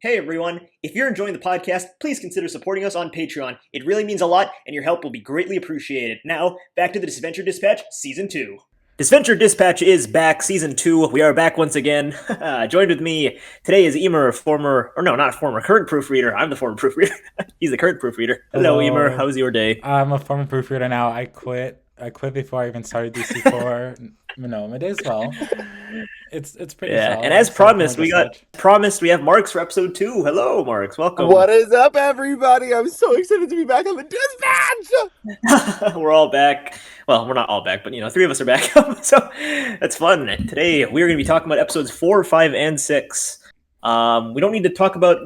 Hey everyone, if you're enjoying the podcast, please consider supporting us on Patreon. It really means a lot, and your help will be greatly appreciated. Now, back to the Disventure Dispatch, Season 2. Disventure Dispatch is back, Season 2. We are back once again. Joined with me today is Imer, current proofreader. I'm the former proofreader. He's the current proofreader. Hello, Imer. How was your day? I'm a former proofreader now. I quit before I even started DC4. My day's well. It's pretty solid. And as promised, we have Marks for episode 2. Hello, Marks. Welcome. What is up, everybody? I'm so excited to be back on the Dispatch! We're all back. Well, we're not all back, but 3 of us are back. So that's fun. Today we're going to be talking about episodes 4, 5, and 6. We don't need to talk about,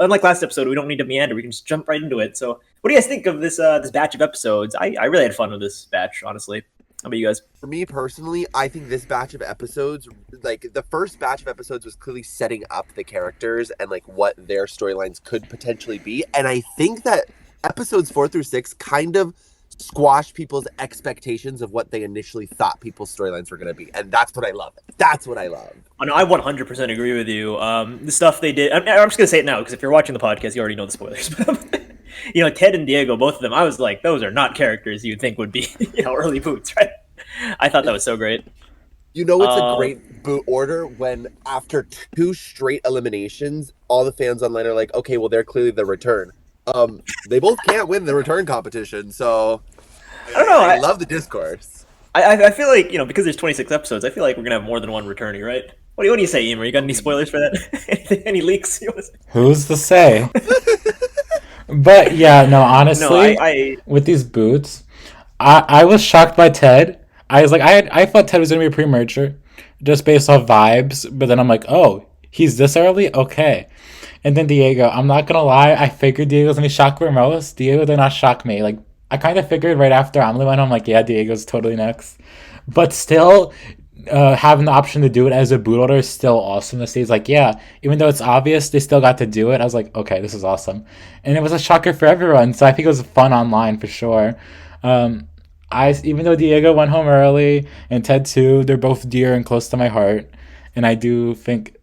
unlike last episode, we don't need to meander. We can just jump right into it. So what do you guys think of this batch of episodes? I really had fun with this batch, honestly. How about you guys? For me personally, I think this batch of episodes, the first batch of episodes was clearly setting up the characters and what their storylines could potentially be. And I think that episodes 4 through 6 kind of squashed people's expectations of what they initially thought people's storylines were going to be. And that's what I love. That's what I love. Oh, no, I 100% agree with you. The stuff they did, I'm just going to say it now, because if you're watching the podcast, you already know the spoilers. Ted and Diego, both of them, I was like, those are not characters you'd think would be, early boots, right? I thought that was so great. It's a great boot order when after 2 straight eliminations, all the fans online are like, okay, well, they're clearly the return. They both can't win the return competition, so I don't know. I love the discourse. I feel like, because there's 26 episodes, I feel like we're going to have more than one returning, right? What do you say, Imer? You got any spoilers for that? Any leaks? Who's to say? But yeah, no, honestly, with these boots, I was shocked by Ted. I was like, I thought Ted was going to be pre-merger just based off vibes, but then I'm like, oh, he's this early? Okay. And then Diego, I'm not going to lie, I figured Diego was going to be shocked for most. Diego did not shock me. I kind of figured right after Amelie went home, yeah, Diego's totally next. But still, having the option to do it as a boot order is still awesome to see. It's yeah, even though it's obvious, they still got to do it. I was like, okay, this is awesome. And it was a shocker for everyone, so I think it was fun online for sure. Even though Diego went home early and Ted too, they're both dear and close to my heart, and I do think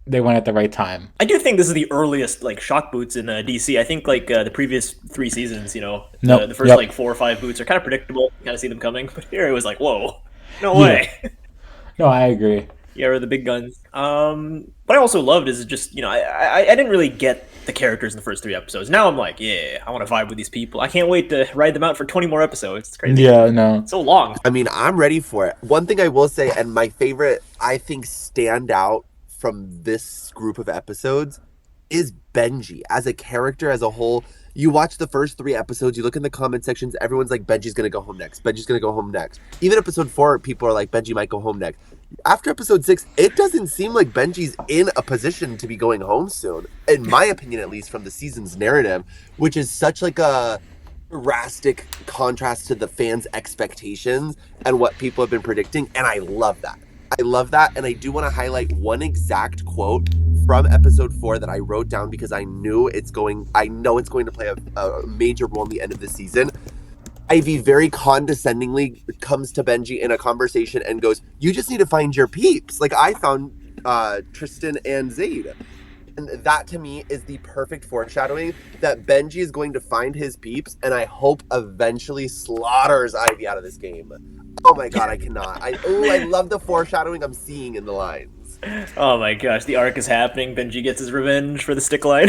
they went at the right time. I do think this is the earliest shock boots in DC. I think the previous 3 seasons, the first 4 or 5 boots are kind of predictable. You kind of see them coming, but here it was whoa, no way. No, I agree. Yeah, or the big guns. What I also loved is just I didn't really get the characters in the first 3 episodes. Now I'm I want to vibe with these people. I can't wait to ride them out for 20 more episodes. It's crazy. Yeah, no. It's so long. I mean, I'm ready for it. One thing I will say, and my favorite, I think, standout from this group of episodes is Benji as a character as a whole. You watch the first 3 episodes, you look in the comment sections, everyone's like, Benji's going to go home next. Benji's going to go home next. Even episode 4, people are like, Benji might go home next. After episode 6, it doesn't seem like Benji's in a position to be going home soon. In my opinion, at least, from the season's narrative, which is such a drastic contrast to the fans' expectations and what people have been predicting. And I love that. And I do want to highlight one exact quote from episode 4 that I wrote down because I know it's going to play a major role in the end of the season. Ivy very condescendingly comes to Benji in a conversation and goes, "You just need to find your peeps. I found Tristan and Zayd." And that to me is the perfect foreshadowing that Benji is going to find his peeps, and I hope eventually slaughters Ivy out of this game. Oh my god, I cannot. I love the foreshadowing I'm seeing in the lines. Oh my gosh, the arc is happening. Benji gets his revenge for the stick line.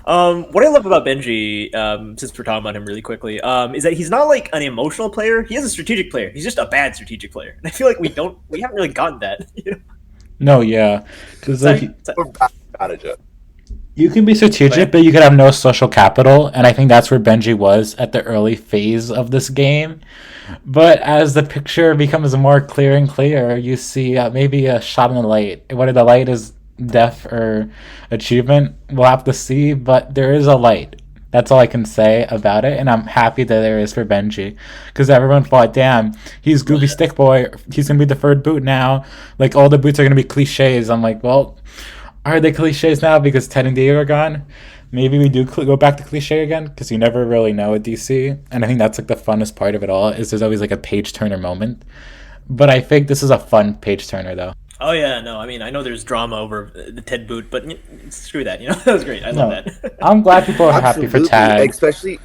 What I love about Benji, since we're talking about him really quickly, is that he's not an emotional player. He is a strategic player. He's just a bad strategic player. And I feel like we haven't really gotten that. No, yeah. Because you can be strategic, but you can have no social capital, and I think that's where Benji was at the early phase of this game. But as the picture becomes more clear and clear, you see maybe a shot in the light. Whether the light is death or achievement, we'll have to see, but there is a light. That's all I can say about it, and I'm happy that there is for Benji. Because everyone thought, damn, he's Goofy Stick Boy, he's going to be the third boot now. All the boots are going to be cliches. I'm like, well, are they cliches now because Ted and Diego are gone? Maybe we do go back to cliche again, because you never really know at DC. And I think that's the funnest part of it all, is there's always a page turner moment. But I think this is a fun page turner, though. Oh yeah, no, I mean I know there's drama over the Ted boot, but screw that. That was great. I love No, that. I'm glad people are happy for Absolutely, Ted.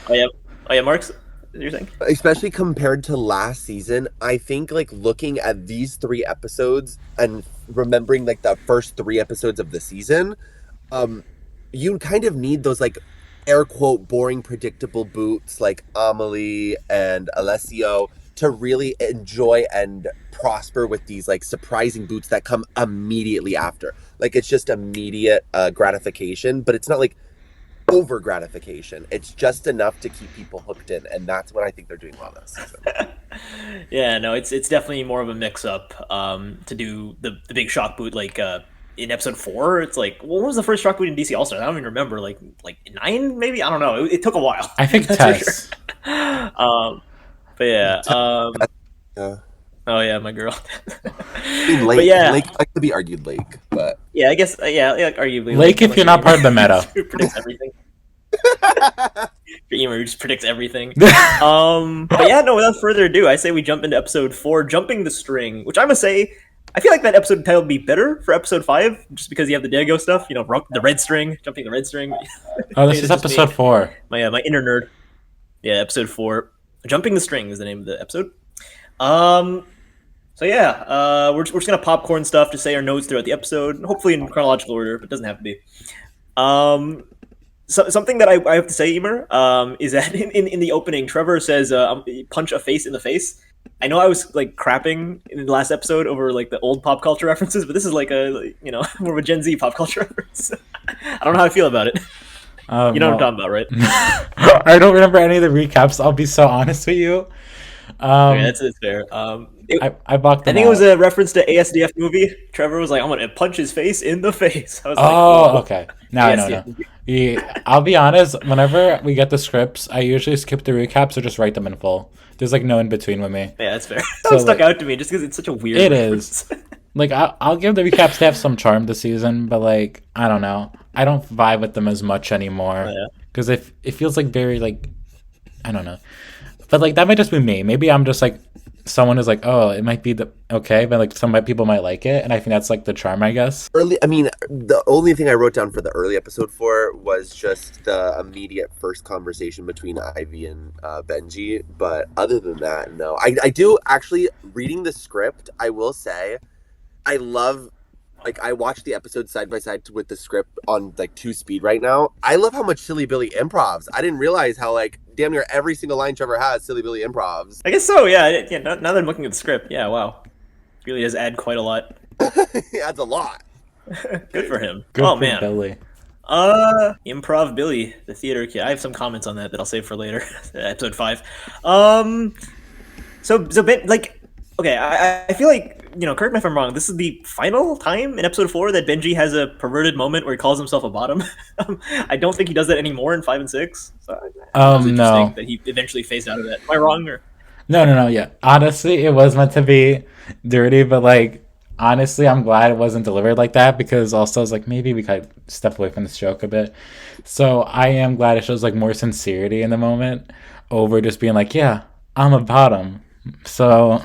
Oh yeah, oh yeah, Mark's. You're saying? especially compared to last season. I think like looking at these 3 episodes and remembering like the first 3 episodes of the season, you kind of need those like air quote boring predictable boots like Amelie and Alessio to really enjoy and prosper with these like surprising boots that come immediately after. Like it's just immediate gratification, but it's not like over gratification. It's just enough to keep people hooked in, and that's what I think they're doing well this season. Yeah, no, it's definitely more of a mix up to do the big shock boot like in episode 4. It's like, well, what was the first shock boot in DC All Stars? I don't even remember. Like 9 maybe. I don't know. It took a while. I think Tess. Sure. But yeah. Yeah. Oh yeah, my girl. I mean, Lake, but yeah, Lake like to be argued Lake, but yeah, I guess yeah, arguably Lake if you're not part of the meta. Predicts everything. Imer just predicts everything. But yeah, no, without further ado, I say we jump into episode 4, Jumping the String, which I must say, I feel like that episode title would be better for episode 5, just because you have the Diego stuff, the red string, jumping the red string. Oh, this is episode 4. My inner nerd. Yeah, episode 4. Jumping the String is the name of the episode. So yeah, we're just gonna popcorn stuff to say our notes throughout the episode, hopefully in chronological order, but it doesn't have to be. So, something that I have to say, Emer, is that in the opening, Trevor says, "Punch a face in the face." I know I was like crapping in the last episode over like the old pop culture references, but this is like a more of a Gen Z pop culture reference. I don't know how I feel about it. You know what I'm talking about, right? I don't remember any of the recaps. I'll be so honest with you. Okay, that's fair. I blocked them. I think it was a reference to ASDF movie. Trevor was like, "I'm gonna punch his face in the face." I was like, "Oh, okay." Now I know. Yeah, I'll be honest. Whenever we get the scripts, I usually skip the recaps or just write them in full. There's like no in between with me. Yeah, that's fair. That stuck out to me just because it's such a weird. It reference. Is. Like I'll give the recaps to have some charm this season, but like I don't know, I don't vibe with them as much anymore because it feels like very like I don't know, but like that might just be me. Maybe I'm just like someone is like, oh, it might be okay, but like some people might like it, and I think that's like the charm, I guess. The only thing I wrote down for the early episode 4 was just the immediate first conversation between Ivy and Benji, but other than that, no. I do actually, reading the script, I will say, I love, like, I watched the episode side by side with the script on like 2 speed right now. I love how much Silly Billy improvs. I didn't realize how like damn near every single line Trevor has Silly Billy improvs. I guess so, yeah. Now that I'm looking at the script, yeah, wow. Really does add quite a lot. He adds a lot. Good for him. Good for man. Billy. Improv Billy, the theater kid. I have some comments on that I'll save for later. Episode 5. So Ben, like, okay, I feel like, correct me if I'm wrong, this is the final time in episode 4 that Benji has a perverted moment where he calls himself a bottom. I don't think he does that anymore in 5 and 6. So no. That he eventually phased out of that. Am I wrong? Or? No, yeah. Honestly, it was meant to be dirty, but like, honestly, I'm glad it wasn't delivered like that because also I was like, maybe we could step away from this joke a bit. So I am glad it shows like more sincerity in the moment over just being like, yeah, I'm a bottom. So,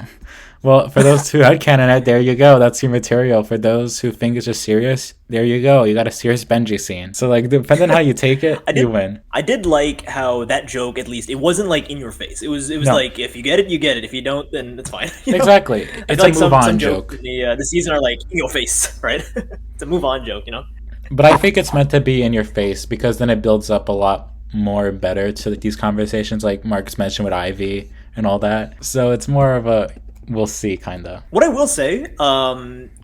well, for those who headcanon it, there you go. That's your material. For those who think it's just serious, there you go. You got a serious Benji scene. So, like, depending on how you take it, you win. I did like how that joke, at least, it wasn't like in your face. It was like, if you get it, you get it. If you don't, then it's fine. Exactly. It's a like move on some joke. In the season are like in your face, right? It's a move on joke, But I think it's meant to be in your face because then it builds up a lot more better to these conversations, like Mark's mentioned with Ivy and all that. So it's more of a we'll see kind of. What I will say,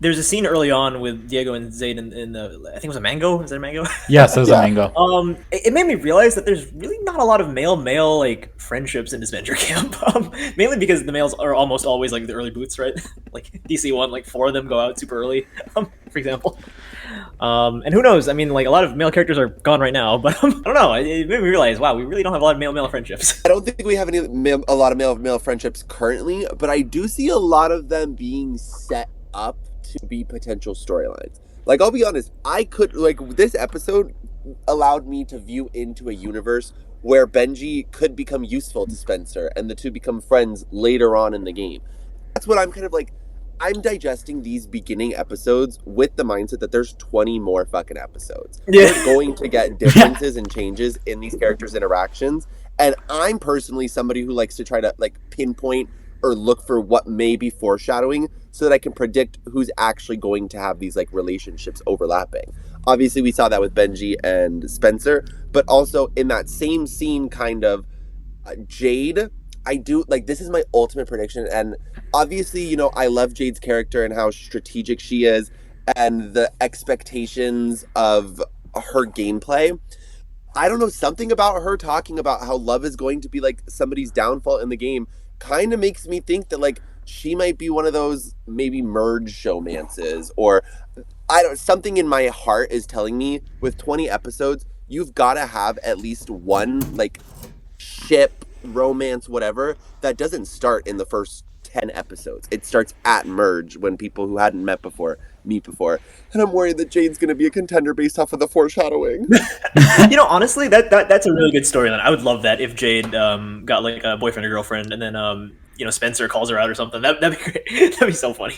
there's a scene early on with Diego and Zayd in the, I think it was a mango. Is that a mango? Yes, it was a mango. It made me realize that there's really not a lot of male like friendships in Disventure Camp. Mainly because the males are almost always like the early boots, right? Like DC1, like 4 of them go out super early, for example. And who knows? I mean, like a lot of male characters are gone right now, but I don't know. It made me realize, wow, we really don't have a lot of male friendships. I don't think we have a lot of male friendships currently, but I do see a lot of them being set up to be potential storylines. Like, I'll be honest, this episode allowed me to view into a universe where Benji could become useful to Spencer and the two become friends later on in the game. That's what I'm kind of like, I'm digesting these beginning episodes with the mindset that there's 20 more fucking episodes. Yeah. We're going to get differences and changes in these characters' interactions. And I'm personally somebody who likes to try to like pinpoint or look for what may be foreshadowing so that I can predict who's actually going to have these like relationships overlapping. Obviously, we saw that with Benji and Spencer, but also in that same scene, kind of, Jade, I do like this is my ultimate prediction, and obviously, you know, I love Jade's character and how strategic she is and the expectations of her gameplay. I don't know, something about her talking about how love is going to be like somebody's downfall in the game kind of makes me think that like she might be one of those maybe merge showmances, or I don't, something in my heart is telling me with 20 episodes you've got to have at least one like ship, romance, whatever, that doesn't start in the first 10 episodes. It starts at merge when people who hadn't met before meet before. And I'm worried that Jade's going to be a contender based off of the foreshadowing. You know, honestly, that's a really good storyline. I would love that if Jade got like a boyfriend or girlfriend, and then you know, Spencer calls her out or something. That'd be great. That'd be so funny.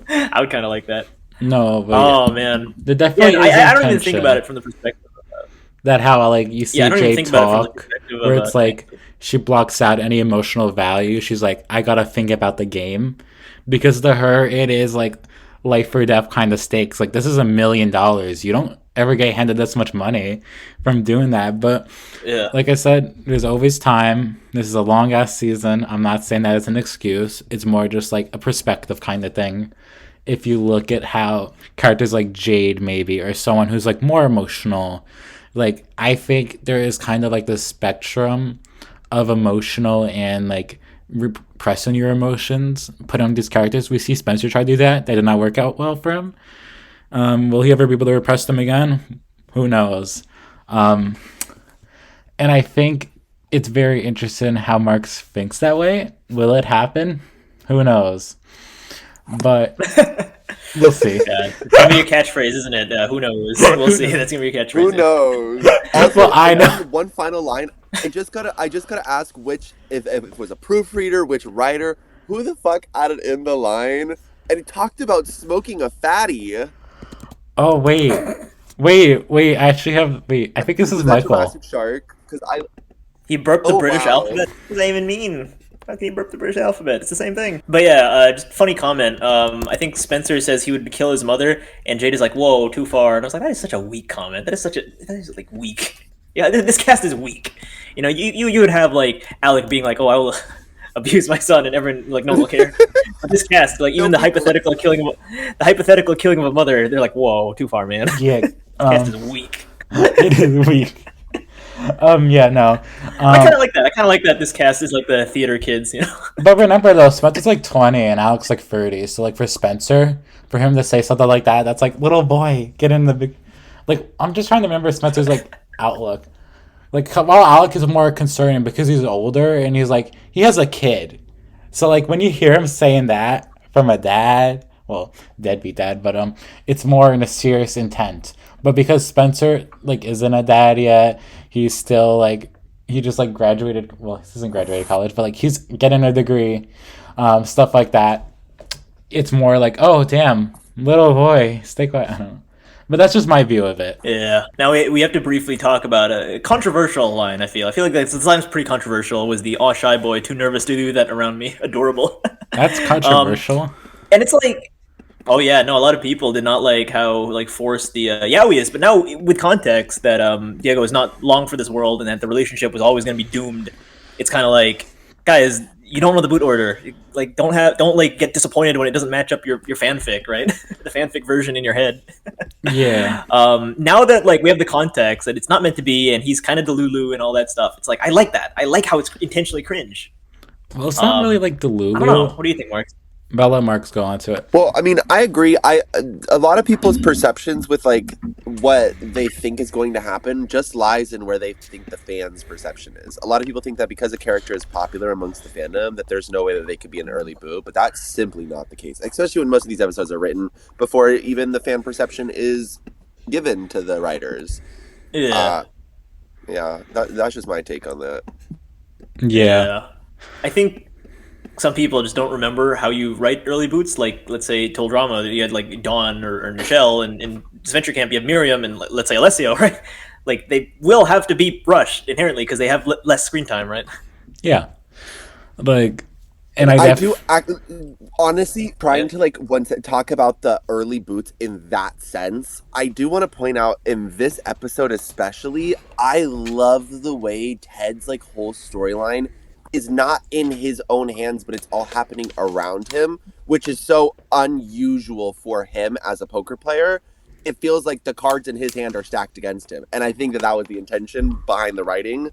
I would kind of like that. No, but man, the definitely I don't even think about it from the perspective of that how like you see Jade talk, where it's like she blocks out any emotional value. She's like, I gotta think about the game, because to her it is like life or death kind of stakes. Like, this is $1 million. You don't ever get handed this much money from doing that. But yeah, like I said, there's always time. This is a long ass season. I'm not saying that it's an excuse. It's more just like a perspective kind of thing. If you look at how characters like Jade maybe, or someone who's like more emotional, like I think there is kind of like the spectrum of emotional and like repressing your emotions, put on these characters. We see Spencer try to do that. That did not work out well for him. Will he ever be able to repress them again? Who knows? And I think it's very interesting how Marks thinks that way. Will it happen? Who knows? But we'll see. Yeah, it's gonna be a catchphrase, isn't it? Who knows? We'll see. That's gonna be a catchphrase. Who knows? Also, well, I know. One final line. I just gotta ask which, if it was a proofreader, which writer, who the fuck added in the line and he talked about smoking a fatty. Oh wait. I actually have. Wait, I think this is Michael. Jurassic Shark, because he burped the British alphabet. What does that even mean? How can you burp the British alphabet? It's the same thing. But yeah, just funny comment. I think Spencer says he would kill his mother, and Jade is like, "Whoa, too far." And I was like, "That is such a weak comment. That is like weak." Yeah, this cast is weak. You know, you would have like Alec being like, "Oh, I will abuse my son," and everyone like no one will care. But this cast, like even the hypothetical killing of a mother, they're like, "Whoa, too far, man." Yeah, this cast is weak. It is weak. Yeah, no. I kind of like that. I kind of like that this cast is like the theater kids, you know. But remember though, Spencer's like 20 and Alex like 30. So like for Spencer, for him to say something like that, that's like, little boy, get in the big. Like, I'm just trying to remember Spencer's like outlook. Like, while Alec is more concerning because he's older and he's like, he has a kid. So like when you hear him saying that from a dad, well, deadbeat dad, but it's more in a serious intent. But because Spencer like isn't a dad yet, he's still like, he just like graduated. Well, he hasn't graduated college, but like he's getting a degree, stuff like that. It's more like, oh damn, little boy, stay quiet. I don't know. But that's just my view of it. Yeah. Now we have to briefly talk about a controversial line. I feel like this line's pretty controversial. Was the "aw shy boy, too nervous to do that around me"? Adorable. That's controversial. And it's like, oh yeah, no, a lot of people did not like how like forced the Yaoi is, but now with context that Diego is not long for this world and that the relationship was always going to be doomed. It's kind of like, guys, you don't know the boot order. Like, don't like get disappointed when it doesn't match up your fanfic, right? The fanfic version in your head. Yeah. Now that like we have the context that it's not meant to be, and he's kind of Delulu and all that stuff. It's like, I like that. I like how it's intentionally cringe. Well, it's not really like Delulu. I don't know. What do you think, Mark? But I'll let Marks go on to it. Well, I mean, I agree. A lot of people's perceptions with like what they think is going to happen just lies in where they think the fans' perception is. A lot of people think that because a character is popular amongst the fandom, that there's no way that they could be an early boo, but that's simply not the case. Especially when most of these episodes are written before even the fan perception is given to the writers. Yeah, that's just my take on that. Yeah. I think some people just don't remember how you write early boots. Like, let's say Toll Drama, you had like Dawn or Nichelle, and in Disventure Camp you have Miriam and let's say Alessio, right? Like they will have to be rushed inherently because they have less screen time, right? Yeah, like, and honestly trying to like talk about the early boots in that sense. I do want to point out in this episode especially, I love the way Ted's like whole storyline is not in his own hands, but it's all happening around him, which is so unusual for him as a poker player. It feels like the cards in his hand are stacked against him, and I think that was the intention behind the writing.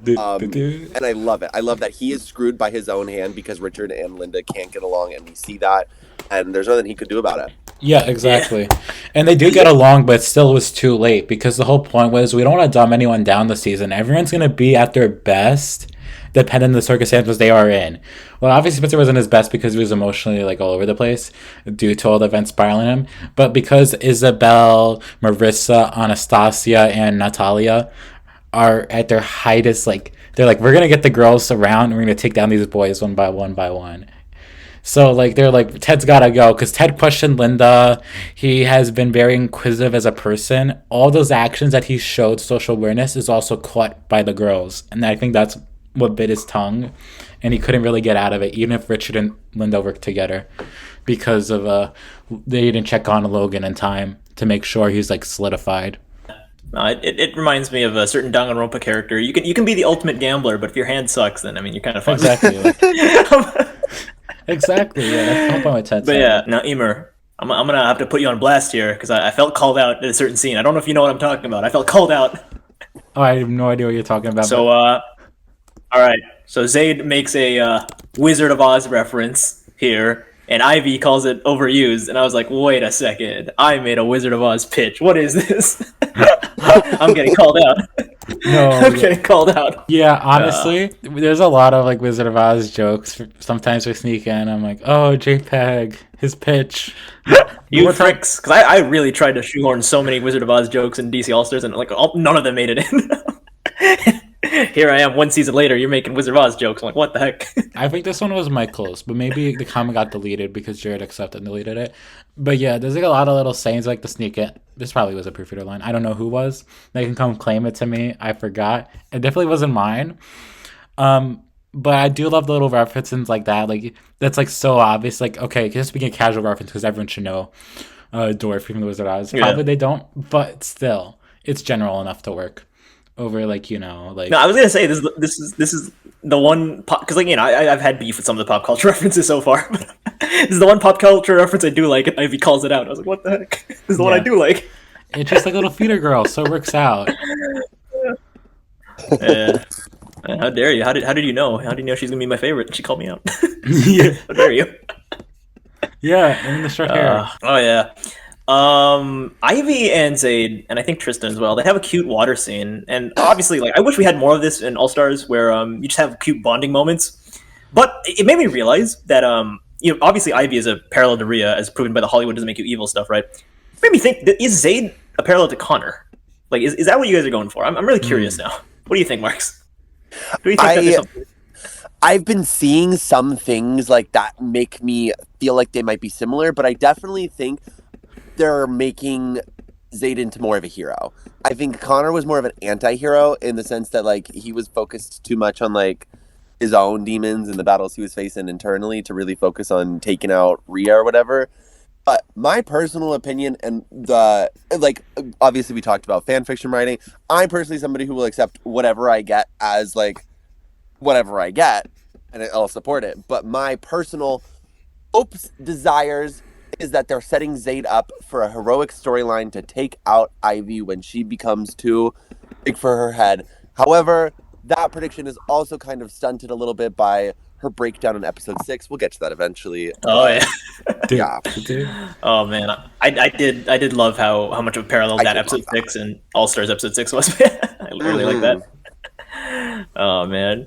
And I love it. I love that he is screwed by his own hand because Richard and Linda can't get along, and we see that, and there's nothing he could do about it. Yeah, exactly. And they do get along, but still was too late because the whole point was we don't want to dumb anyone down this season. Everyone's going to be at their best depending on the circumstances they are in. Well, obviously Spencer wasn't his best because he was emotionally like all over the place due to all the events spiraling him. But because Isabel, Marissa, Anastasia, and Natalia are at their highest, like they're like, we're gonna get the girls around and we're gonna take down these boys one by one. So like they're like, Ted's gotta go because Ted questioned Linda. He has been very inquisitive as a person. All those actions that he showed social awareness is also caught by the girls, and I think that's what bit his tongue, and he couldn't really get out of it even if Richard and Linda worked together because of they didn't check on Logan in time to make sure he's like solidified. It reminds me of a certain Danganronpa character. You can be the ultimate gambler, but if your hand sucks, then I mean you're kind of fucked. Exactly. Exactly. Yeah, that's the point with Ted. But yeah, now Imer, I'm gonna have to put you on blast here because I felt called out at a certain scene. I don't know if you know what I'm talking about. I felt called out. Oh, I have no idea what you're talking about. So, all right. So Zayd makes a Wizard of Oz reference here, and Ivy calls it overused. And I was like, wait a second. I made a Wizard of Oz pitch. What is this? I'm getting called out. No, I'm getting called out. Yeah, honestly, there's a lot of like Wizard of Oz jokes. Sometimes we sneak in. I'm like, oh, Jpeg, his pitch. You tricks, because I really tried to shoehorn so many Wizard of Oz jokes in DC All Stars, and like none of them made it in. Here I am, one season later, you're making Wizard of Oz jokes. I'm like, what the heck? I think this one was my close, but maybe the comment got deleted because Jared accepted and deleted it. But yeah, there's like a lot of little sayings like the sneak it. This probably was a proofreader line. I don't know who was. They can come claim it to me. I forgot. It definitely wasn't mine. But I do love the little references like that. Like that's like so obvious. Like okay, just being a casual reference because everyone should know Dorothy from the Wizard of Oz. Probably they don't, but still, it's general enough to work. Over like like no, I was gonna say this is the one because like I've had beef with some of the pop culture references so far. But this is the one pop culture reference I do like, and Ivy calls it out. I was like, what the heck? This is the one I do like. It's just like little feeder girl, so it works out. Yeah. How dare you? How did you know? How did you know she's gonna be my favorite? She called me out. Yeah. How dare you? Yeah, and the short hair. Oh yeah. Ivy and Zayd, and I think Tristan as well, they have a cute water scene, and obviously, like, I wish we had more of this in All Stars, where you just have cute bonding moments. But it made me realize that obviously Ivy is a parallel to Rhea, as proven by the Hollywood doesn't make you evil stuff, right? It made me think, is Zayd a parallel to Connor? Like, is that what you guys are going for? I'm really curious now. What do you think, Marks? Do you think I've been seeing some things like that make me feel like they might be similar, but I definitely think they're making Zayd into more of a hero. I think Connor was more of an anti-hero in the sense that like he was focused too much on like his own demons and the battles he was facing internally to really focus on taking out Rhea or whatever. But my personal opinion, and obviously we talked about fan fiction writing. I'm personally somebody who will accept whatever I get as like whatever I get, and I'll support it. But my personal hopes, desires, is that they're setting Zayd up for a heroic storyline to take out Ivy when she becomes too big for her head. However, that prediction is also kind of stunted a little bit by her breakdown in episode 6. We'll get to that eventually. Oh yeah. Yeah. Oh man, I did love how much of a parallel that episode 6 and All Stars episode 6 was. I really like that. Oh man.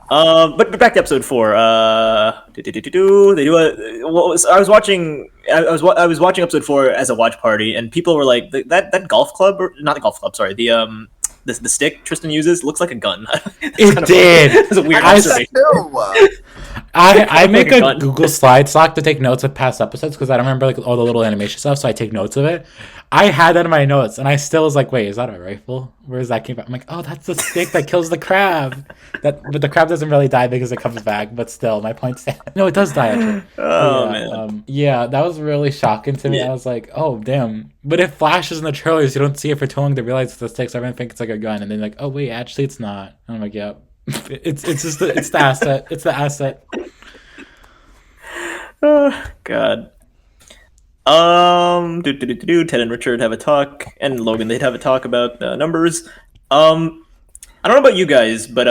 But back to episode 4. They do I was watching episode 4 as a watch party, and people were like, that golf club, or not the golf club, sorry, the stick Tristan uses looks like a gun. It did. It's a weird observation. I make a Google Slides doc to take notes of past episodes because I don't remember like all the little animation stuff, so I take notes of it. I had that in my notes, and I still was like, "Wait, is that a rifle? Where is that came from?" I'm like, "Oh, that's the stick that kills the crab." But the crab doesn't really die because it comes back. But still, my point stands. No, it does die actually. Oh man. Yeah, that was really shocking to me. Yeah. I was like, "Oh damn!" But it flashes in the trailers. You don't see it for too long to realize it's the stick. So everyone thinks it's like a gun, and then like, "Oh wait, actually, it's not." And I'm like, "Yep." It's just it's the asset. It's the asset. Oh God. Ted and Richard have a talk, and Logan, they'd have a talk about numbers. I don't know about you guys, but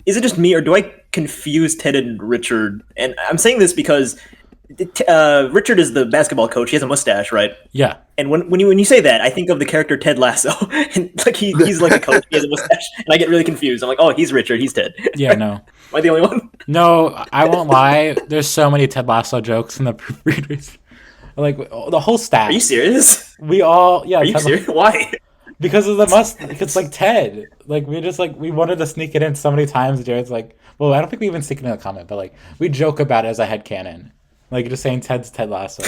is it just me, or do I confuse Ted and Richard? And I'm saying this because Richard is the basketball coach. He has a mustache, right? Yeah. And when you say that, I think of the character Ted Lasso, and like he's like a coach. He has a mustache, and I get really confused. I'm like, oh, he's Richard. He's Ted. Yeah, no. Am I the only one? No, I won't lie. There's so many Ted Lasso jokes in the proofreaders. Like the whole staff. Are you serious? We all, yeah. Are you serious? Why? Because of the mustache. It's like Ted. Like we wanted to sneak it in so many times. Jared's like, well, I don't think we even sneak it in a comment, but like we joke about it as a headcanon. Like just saying Ted's Ted Lasso.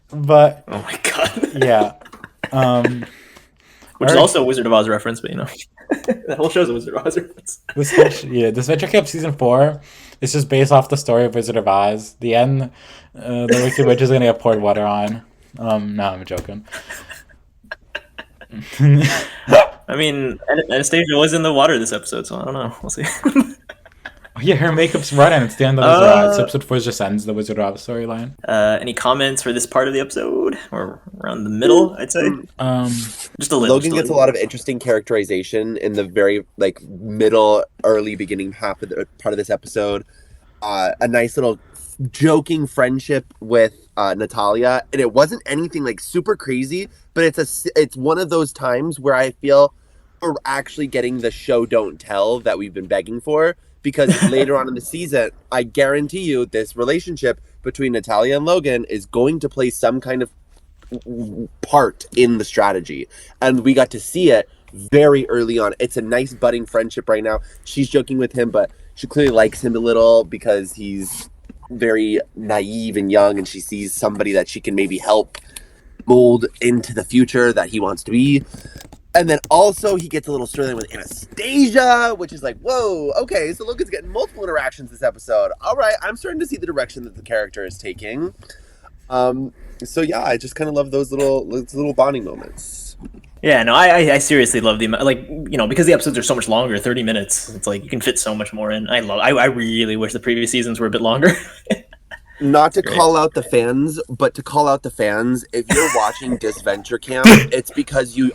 But oh my God. Yeah. Which is also a Wizard of Oz reference, but you know. That whole show's a Wizard of Oz reference. Disventure Camp season 4 is just based off the story of Wizard of Oz. The end, the Wicked Witch is gonna get poured water on. No, I'm joking. I mean, Anastasia was in the water this episode, so I don't know. We'll see. Yeah, her makeup's running. It's the end of Wizard of Oz. Episode 4 just ends the Wizard of Oz storyline. Any comments for this part of the episode? Or around the middle, I'd say? Just a little. Logan gets a lot of interesting characterization in the very like middle, early beginning half of the part of this episode. A nice little joking friendship with Natalia, and it wasn't anything like super crazy, but it's one of those times where I feel we're actually getting the show don't tell that we've been begging for. Because later on in the season, I guarantee you this relationship between Natalia and Logan is going to play some kind of part in the strategy. And we got to see it very early on. It's a nice budding friendship right now. She's joking with him, but she clearly likes him a little because he's very naive and young, and she sees somebody that she can maybe help mold into the future that he wants to be. And then also he gets a little storyline with Anastasia, which is like, whoa, okay, so Logan's getting multiple interactions this episode. All right, I'm starting to see the direction that the character is taking. So yeah, I just kind of love those little bonding moments. Yeah, no, I seriously love the like, you know, because the episodes are so much longer, 30 minutes. It's like you can fit so much more in. I really wish the previous seasons were a bit longer. Not to call out the fans, but to call out the fans, if you're watching Disventure Camp, it's because you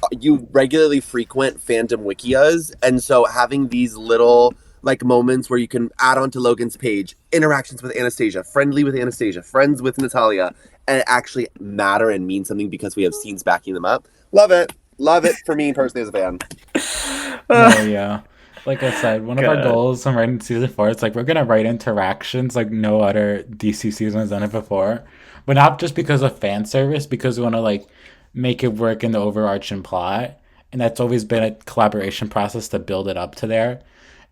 regularly frequent fandom wikias, and so having these little like moments where you can add onto Logan's page interactions with Anastasia, friendly with Anastasia, friends with Natalia, and actually matter and mean something because we have scenes backing them up. Love it for me personally as a fan. Oh yeah. Like I said, one of our goals from writing season 4 is like we're gonna write interactions like no other DC season has done it before, but not just because of fan service, because we want to like make it work in the overarching plot, and that's always been a collaboration process to build it up to there.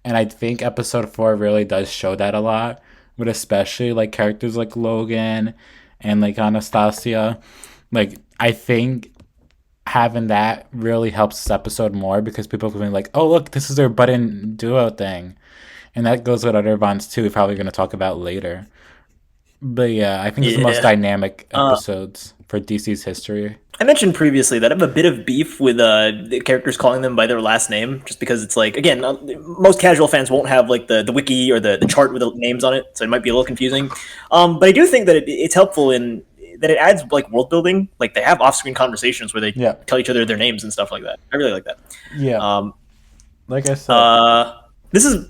And I think episode 4 really does show that a lot, with especially like characters like Logan and like Anastasia. Like I think having that really helps this episode more because people can be like, oh look, this is their button duo thing, and that goes with other bonds too we're probably going to talk about later. But yeah, I think it's the most dynamic episodes for DC's history. I mentioned previously that I have a bit of beef with the characters calling them by their last name, just because it's like, again, most casual fans won't have like the wiki or the chart with the names on it, so it might be a little confusing. But I do think that it's helpful in that it adds like world building. Like they have off-screen conversations where they tell each other their names and stuff like that. I really like that. Yeah. Like I said, this is.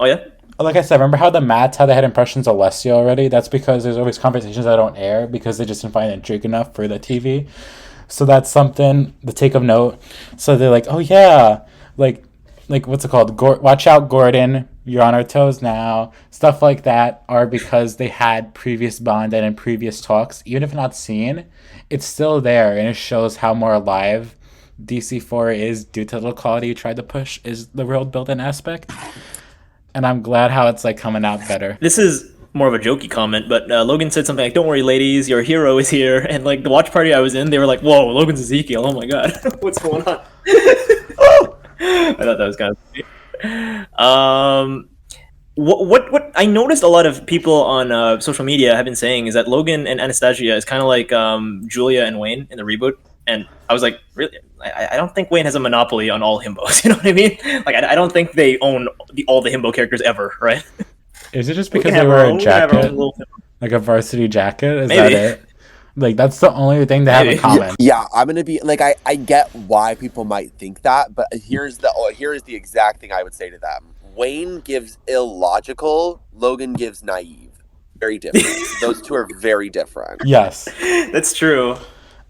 Oh yeah. Like I said, remember how the Mats had impressions of Alessio already? That's because there's always conversations that don't air because they just didn't find it intriguing enough for the TV. So that's something to take of note. So they're like, oh yeah, like what's it called? Watch out, Gordon. You're on our toes now. Stuff like that are because they had previous bond and in previous talks. Even if not seen, it's still there, and it shows how more alive DC4 is due to the quality you tried to push is the world building aspect. and I'm glad how it's like coming out better. This is more of a jokey comment, but Logan said something like, "Don't worry, ladies, your hero is here." And like the watch party I was in, they were like, "Whoa, Logan's Ezekiel! Oh my god, what's going on?" I thought that was kind of funny. What I noticed a lot of people on social media have been saying is that Logan and Anastasia is kind of like Julia and Wayne in the reboot, and I was like, really? I don't think Wayne has a monopoly on all himbos. You know what I mean? Like, I don't think they own all the himbo characters ever, right? Is it just because they wear a jacket, like a varsity jacket? Is Maybe. that it? Like, that's the only thing they have in common. Yeah, I'm gonna be like, I get why people might think that, but here's the exact thing I would say to them. Wayne gives illogical, Logan gives naive. Very different. Those two are very different. Yes, that's true.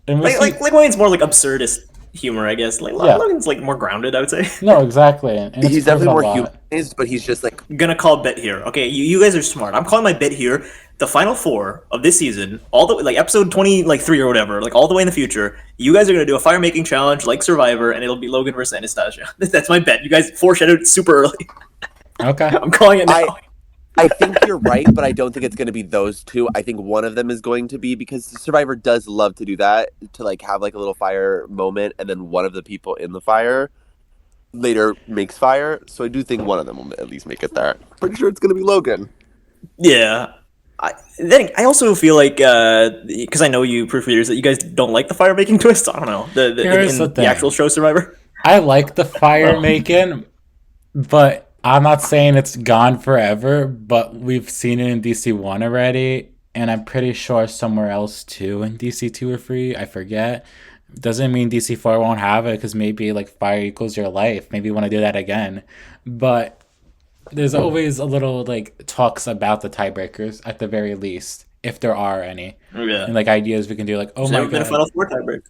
And like Wayne's more like absurdist humor, I guess. Like Logan's like more grounded, I would say. No, exactly. And he's definitely more humanized, but he's just like gonna call bet here. Okay, you guys are smart. I'm calling my bet here. The final 4 of this season, all the like episode 23 or whatever, like all the way in the future, you guys are gonna do a fire making challenge like Survivor, and it'll be Logan versus Anastasia. That's my bet. You guys foreshadowed super early. Okay, I'm calling it now. I think you're right, but I don't think it's going to be those two. I think one of them is going to be, because Survivor does love to do that, to like have like a little fire moment, and then one of the people in the fire later makes fire. So I do think one of them will at least make it there. Pretty sure it's going to be Logan. Yeah. I also feel like, because I know you proofreaders, that you guys don't like the fire making twists. I don't know. The actual show Survivor. I like the fire making, but I'm not saying it's gone forever, but we've seen it in DC1 already, and I'm pretty sure somewhere else too in DC2 or 3. I forget. Doesn't mean DC4 won't have it, because maybe like fire equals your life. Maybe you want to do that again. But there's always a little like talks about the tiebreakers at the very least, if there are any. Yeah. And like ideas we can do, like, oh my god. Been a Final 4 tiebreaker.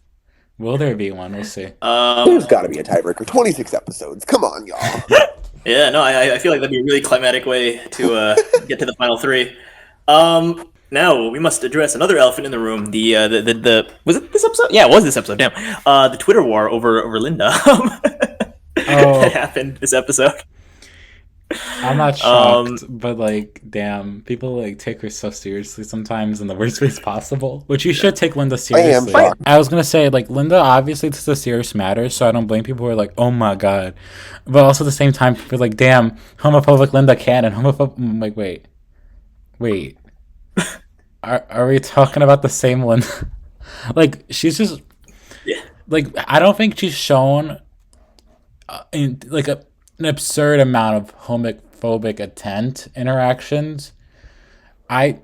Will there be one? We'll see. There's got to be a tiebreaker. 26 episodes. Come on, y'all. Yeah, no, I feel like that'd be a really climatic way to get to the final 3. Now we must address another elephant in the room. The was it this episode? Yeah, it was this episode. Damn, the Twitter war over Linda that happened this episode. I'm not shocked, but like, damn, people like take her so seriously sometimes in the worst ways possible. Which you should take Linda seriously. I was gonna say, like, Linda obviously this is a serious matter, so I don't blame people who are like, oh my god. But also at the same time, people are like, damn, homophobic Linda can, and homophobic. I'm like, wait, are we talking about the same Linda? Like, she's just like, I don't think she's shown in like an absurd amount of homophobic intent interactions. I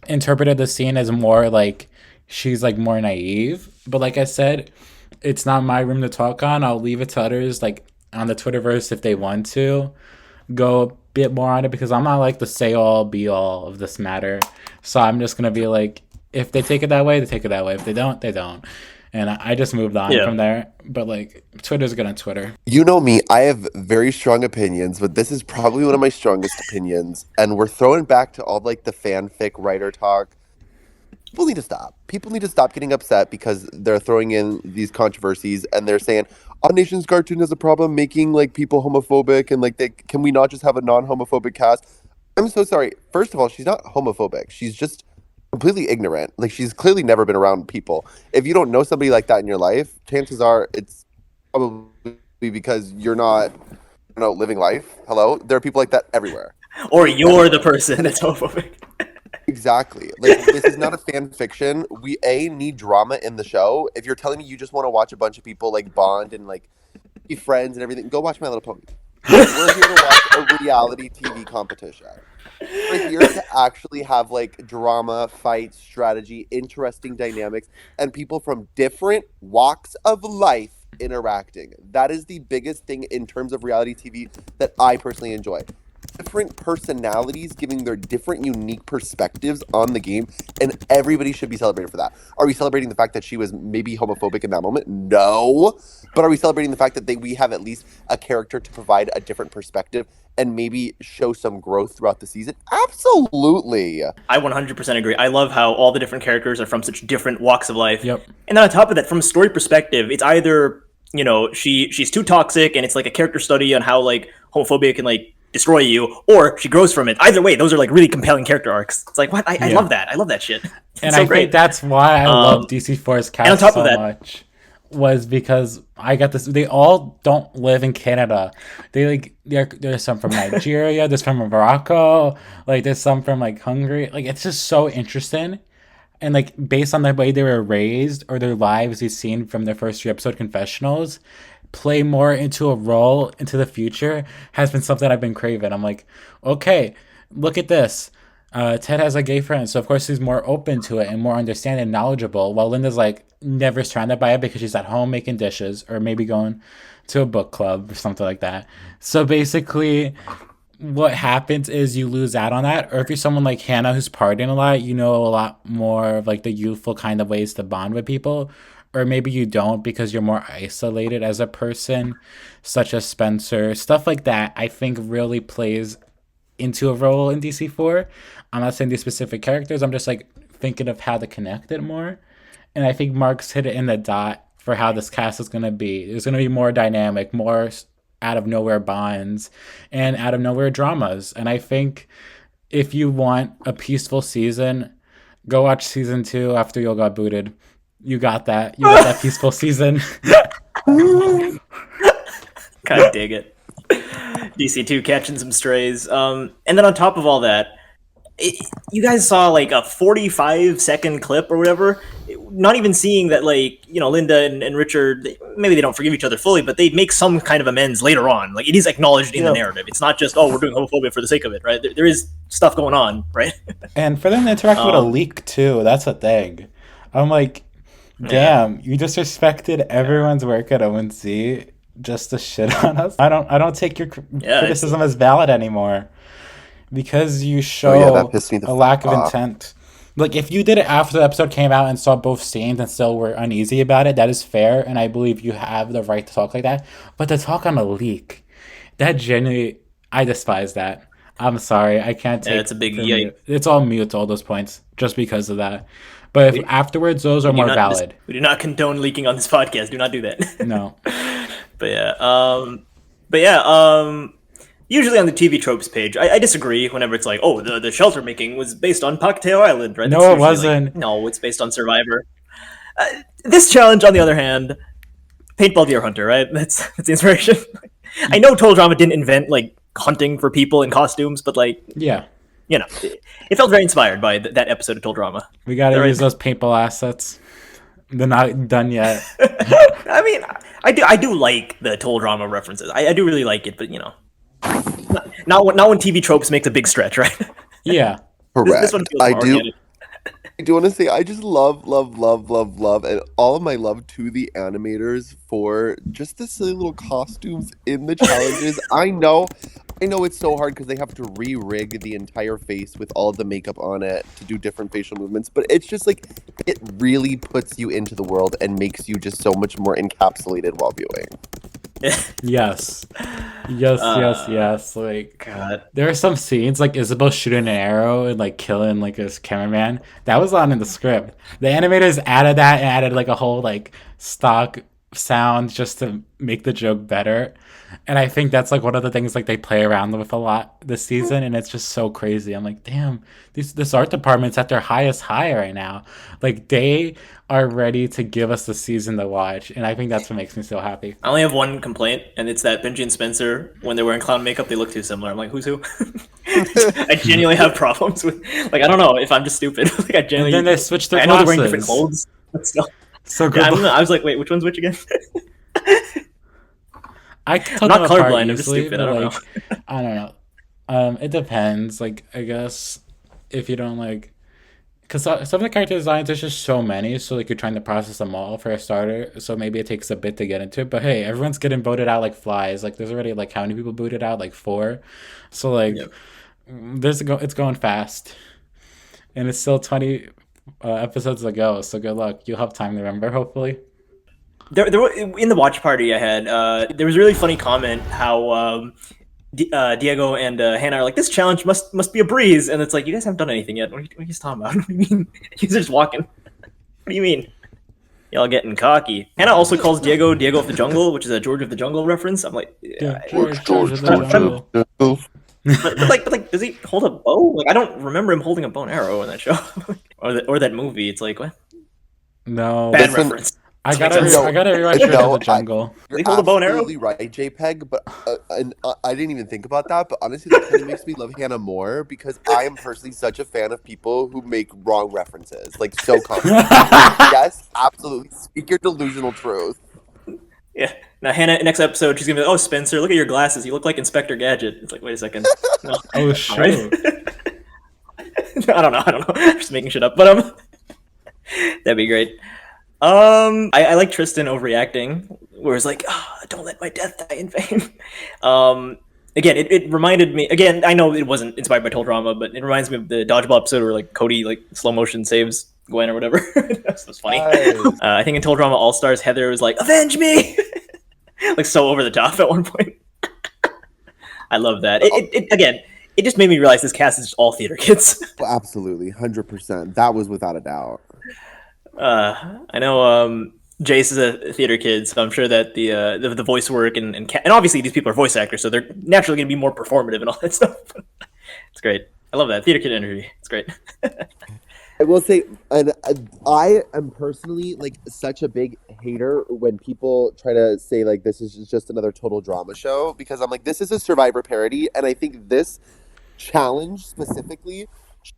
interpreted the scene as more like she's like more naive, but like I said, it's not my room to talk on. I'll leave it to others like on the Twitterverse if they want to go a bit more on it, because I'm not like the say all be all of this matter. So I'm just gonna be like, if they take it that way, they take it that way. If they don't, they don't. And I just moved on from there. But, like, Twitter's gonna Twitter. You know me, I have very strong opinions, but this is probably one of my strongest opinions. And we're throwing back to all, like, the fanfic writer talk. People need to stop. People need to stop getting upset because they're throwing in these controversies and they're saying, Odd Nation's cartoon has a problem making, like, people homophobic, and, like, can we not just have a non-homophobic cast? I'm so sorry. First of all, she's not homophobic. She's just completely ignorant. Like, she's clearly never been around people. If you don't know somebody like that in your life, chances are it's probably because you're not, living life. Hello? There are people like that everywhere. Or you're the person that's homophobic. Exactly. Like, this is not a fan fiction. We need drama in the show. If you're telling me you just want to watch a bunch of people like bond and like be friends and everything, go watch My Little Pony. We're here to watch a reality TV competition. We're here to actually have like drama, fights, strategy, interesting dynamics, and people from different walks of life interacting. That is the biggest thing in terms of reality TV that I personally enjoy. Different personalities giving their different unique perspectives on the game, and everybody should be celebrated for that. Are we celebrating the fact that she was maybe homophobic in that moment? No. But are we celebrating the fact that we have at least a character to provide a different perspective and maybe show some growth throughout the season? Absolutely. I 100% agree. I love how all the different characters are from such different walks of life. Yep. And then on top of that, from a story perspective, it's either, she's too toxic and it's like a character study on how like homophobia can like destroy you, or she grows from it. Either way, those are like really compelling character arcs. It's like, what? I love that. I love that shit. It's and so I great. think that's why I love DC4's cast so much. Was because I got this. They all don't live in Canada. They like there's some from Nigeria. There's some from Morocco. Like there's some from like Hungary. Like it's just so interesting, and like based on the way they were raised or their lives you've seen from their first 3-episode confessionals, play more into a role into the future has been something I've been craving. I'm like, okay, look at this. Ted has a gay friend, so of course he's more open to it and more understanding and knowledgeable, while Linda's like never surrounded by it because she's at home making dishes or maybe going to a book club or something like that. So basically what happens is you lose out on that. Or if you're someone like Hannah who's partying a lot, you know a lot more of like the youthful kind of ways to bond with people. Or maybe you don't because you're more isolated as a person, such as Spencer. Stuff like that I think really plays into a role in DC4. I'm not saying these specific characters. I'm just like thinking of how to connect it more. And I think Mark's hit it in the dot for how this cast is going to be. There's going to be more dynamic, more out of nowhere bonds and out of nowhere dramas. And I think if you want a peaceful season, go watch season 2 after you got booted. You got that. You got that peaceful season. God dig it. DC2 catching some strays. And then on top of all that, you guys saw like a 45-second clip or whatever, not even seeing that, like, you know, Linda and Richard, maybe they don't forgive each other fully, but they make some kind of amends later on. Like, it is acknowledged in the narrative. It's not just, oh, we're doing homophobia for the sake of it, right? There is stuff going on, right? And for them to interact with a leak too, that's a thing. I'm like, damn, you disrespected everyone's work at ONC just to shit on us. I don't take your criticism as valid anymore because you show a lack of intent. Like, if you did it after the episode came out and saw both scenes and still were uneasy about it, that is fair, and I believe you have the right to talk like that. But to talk on a leak, that genuinely, I despise that. I'm sorry, I can't take. It's a big yay. It's all mute to all those points just because of that. But if afterwards, those are more valid. We do not condone leaking on this podcast. Do not do that. No. But yeah. Usually on the TV tropes page, I disagree whenever it's like, oh, the shelter making was based on Pocatello Island, right? No, it wasn't. Like, no, it's based on Survivor. This challenge, on the other hand, Paintball Deer Hunter, right? That's the inspiration. I know Total Drama didn't invent, like, hunting for people in costumes, but, like... Yeah. You know, it felt very inspired by that episode of Total Drama. We gotta use those paintball assets. They're not done yet. I mean, I do like the Total Drama references. I do really like it, but, you know... Not when TV tropes make a big stretch, right? Yeah. Correct. This one feels I more do. organic. I do want to say I just love, and all of my love to the animators for just the silly little costumes in the challenges. I know it's so hard because they have to re-rig the entire face with all of the makeup on it to do different facial movements, but it's just like, it really puts you into the world and makes you just so much more encapsulated while viewing. Yes. Like, God. There are some scenes like Isabel shooting an arrow and like killing like his cameraman. That was not in the script. The animators added that and added like a whole like stock sound just to make the joke better. And I think that's like one of the things like they play around with a lot this season, and it's just so crazy. I'm like, damn, this art department's at their highest high right now. Like, they are ready to give us the season to watch, and I think that's what makes me so happy. I only have one complaint, and it's that Benji and Spencer, when they're wearing clown makeup, they look too similar. I'm like, who's who? I genuinely have problems with, like, I don't know if I'm just stupid. Like, I genuinely. And then they switched their I glasses. know they're wearing different clothes, but still. So good. Yeah, I was like, wait, which one's which again? I'm not colorblind. I'm just stupid. I don't know. I don't know. It depends. Like, I guess if you don't like, because some of the character designs, there's just so many, so like you're trying to process them all for a starter. So maybe it takes a bit to get into it. But hey, everyone's getting voted out like flies. Like, there's already like how many people booted out? Like 4. So like, it's going fast, and it's still 20 episodes to go. So good luck. You'll have time to remember, hopefully. There in the watch party I had, there was a really funny comment how Diego and Hannah are like, this challenge must be a breeze, and it's like, you guys haven't done anything yet. What are you talking about? What do you mean? You guys are just walking. What do you mean? Y'all getting cocky. Hannah also calls Diego of the Jungle, which is a George of the Jungle reference. I'm like, George of the Jungle. but does he hold a bow? Like, I don't remember him holding a bow and arrow in that show, or that movie. It's like, what? No. Bad reference. I gotta rewatch Red of the Jungle. You're They hold a bow and arrow? absolutely right, Jpeg, but I didn't even think about that. But honestly, that kind of makes me love Hannah more because I am personally such a fan of people who make wrong references, like so common. Yes, absolutely. Speak your delusional truth. Yeah. Now Hannah, next episode, she's gonna be like, "Oh, Spencer, look at your glasses. You look like Inspector Gadget." It's like, wait a second. No. Oh shit. I don't know. I'm just making shit up, but that'd be great. I like Tristan overreacting, where it's like, don't let my death die in vain. Again, it reminded me. Again, I know it wasn't inspired by Total Drama, but it reminds me of the dodgeball episode where like Cody like slow motion saves Gwen or whatever. That's funny. Nice. I think in Total Drama All Stars, Heather was like, "Avenge me!" Like so over the top at one point. I love that. It just made me realize this cast is just all theater kids. Absolutely, 100%. That was without a doubt. I know Jace is a theater kid, so I'm sure that the voice work and obviously these people are voice actors, so they're naturally going to be more performative and all that stuff. It's great. I love that theater kid energy. It's great. I will say, and I am personally like such a big hater when people try to say like this is just another Total Drama show, because I'm like, this is a Survivor parody, and I think this challenge specifically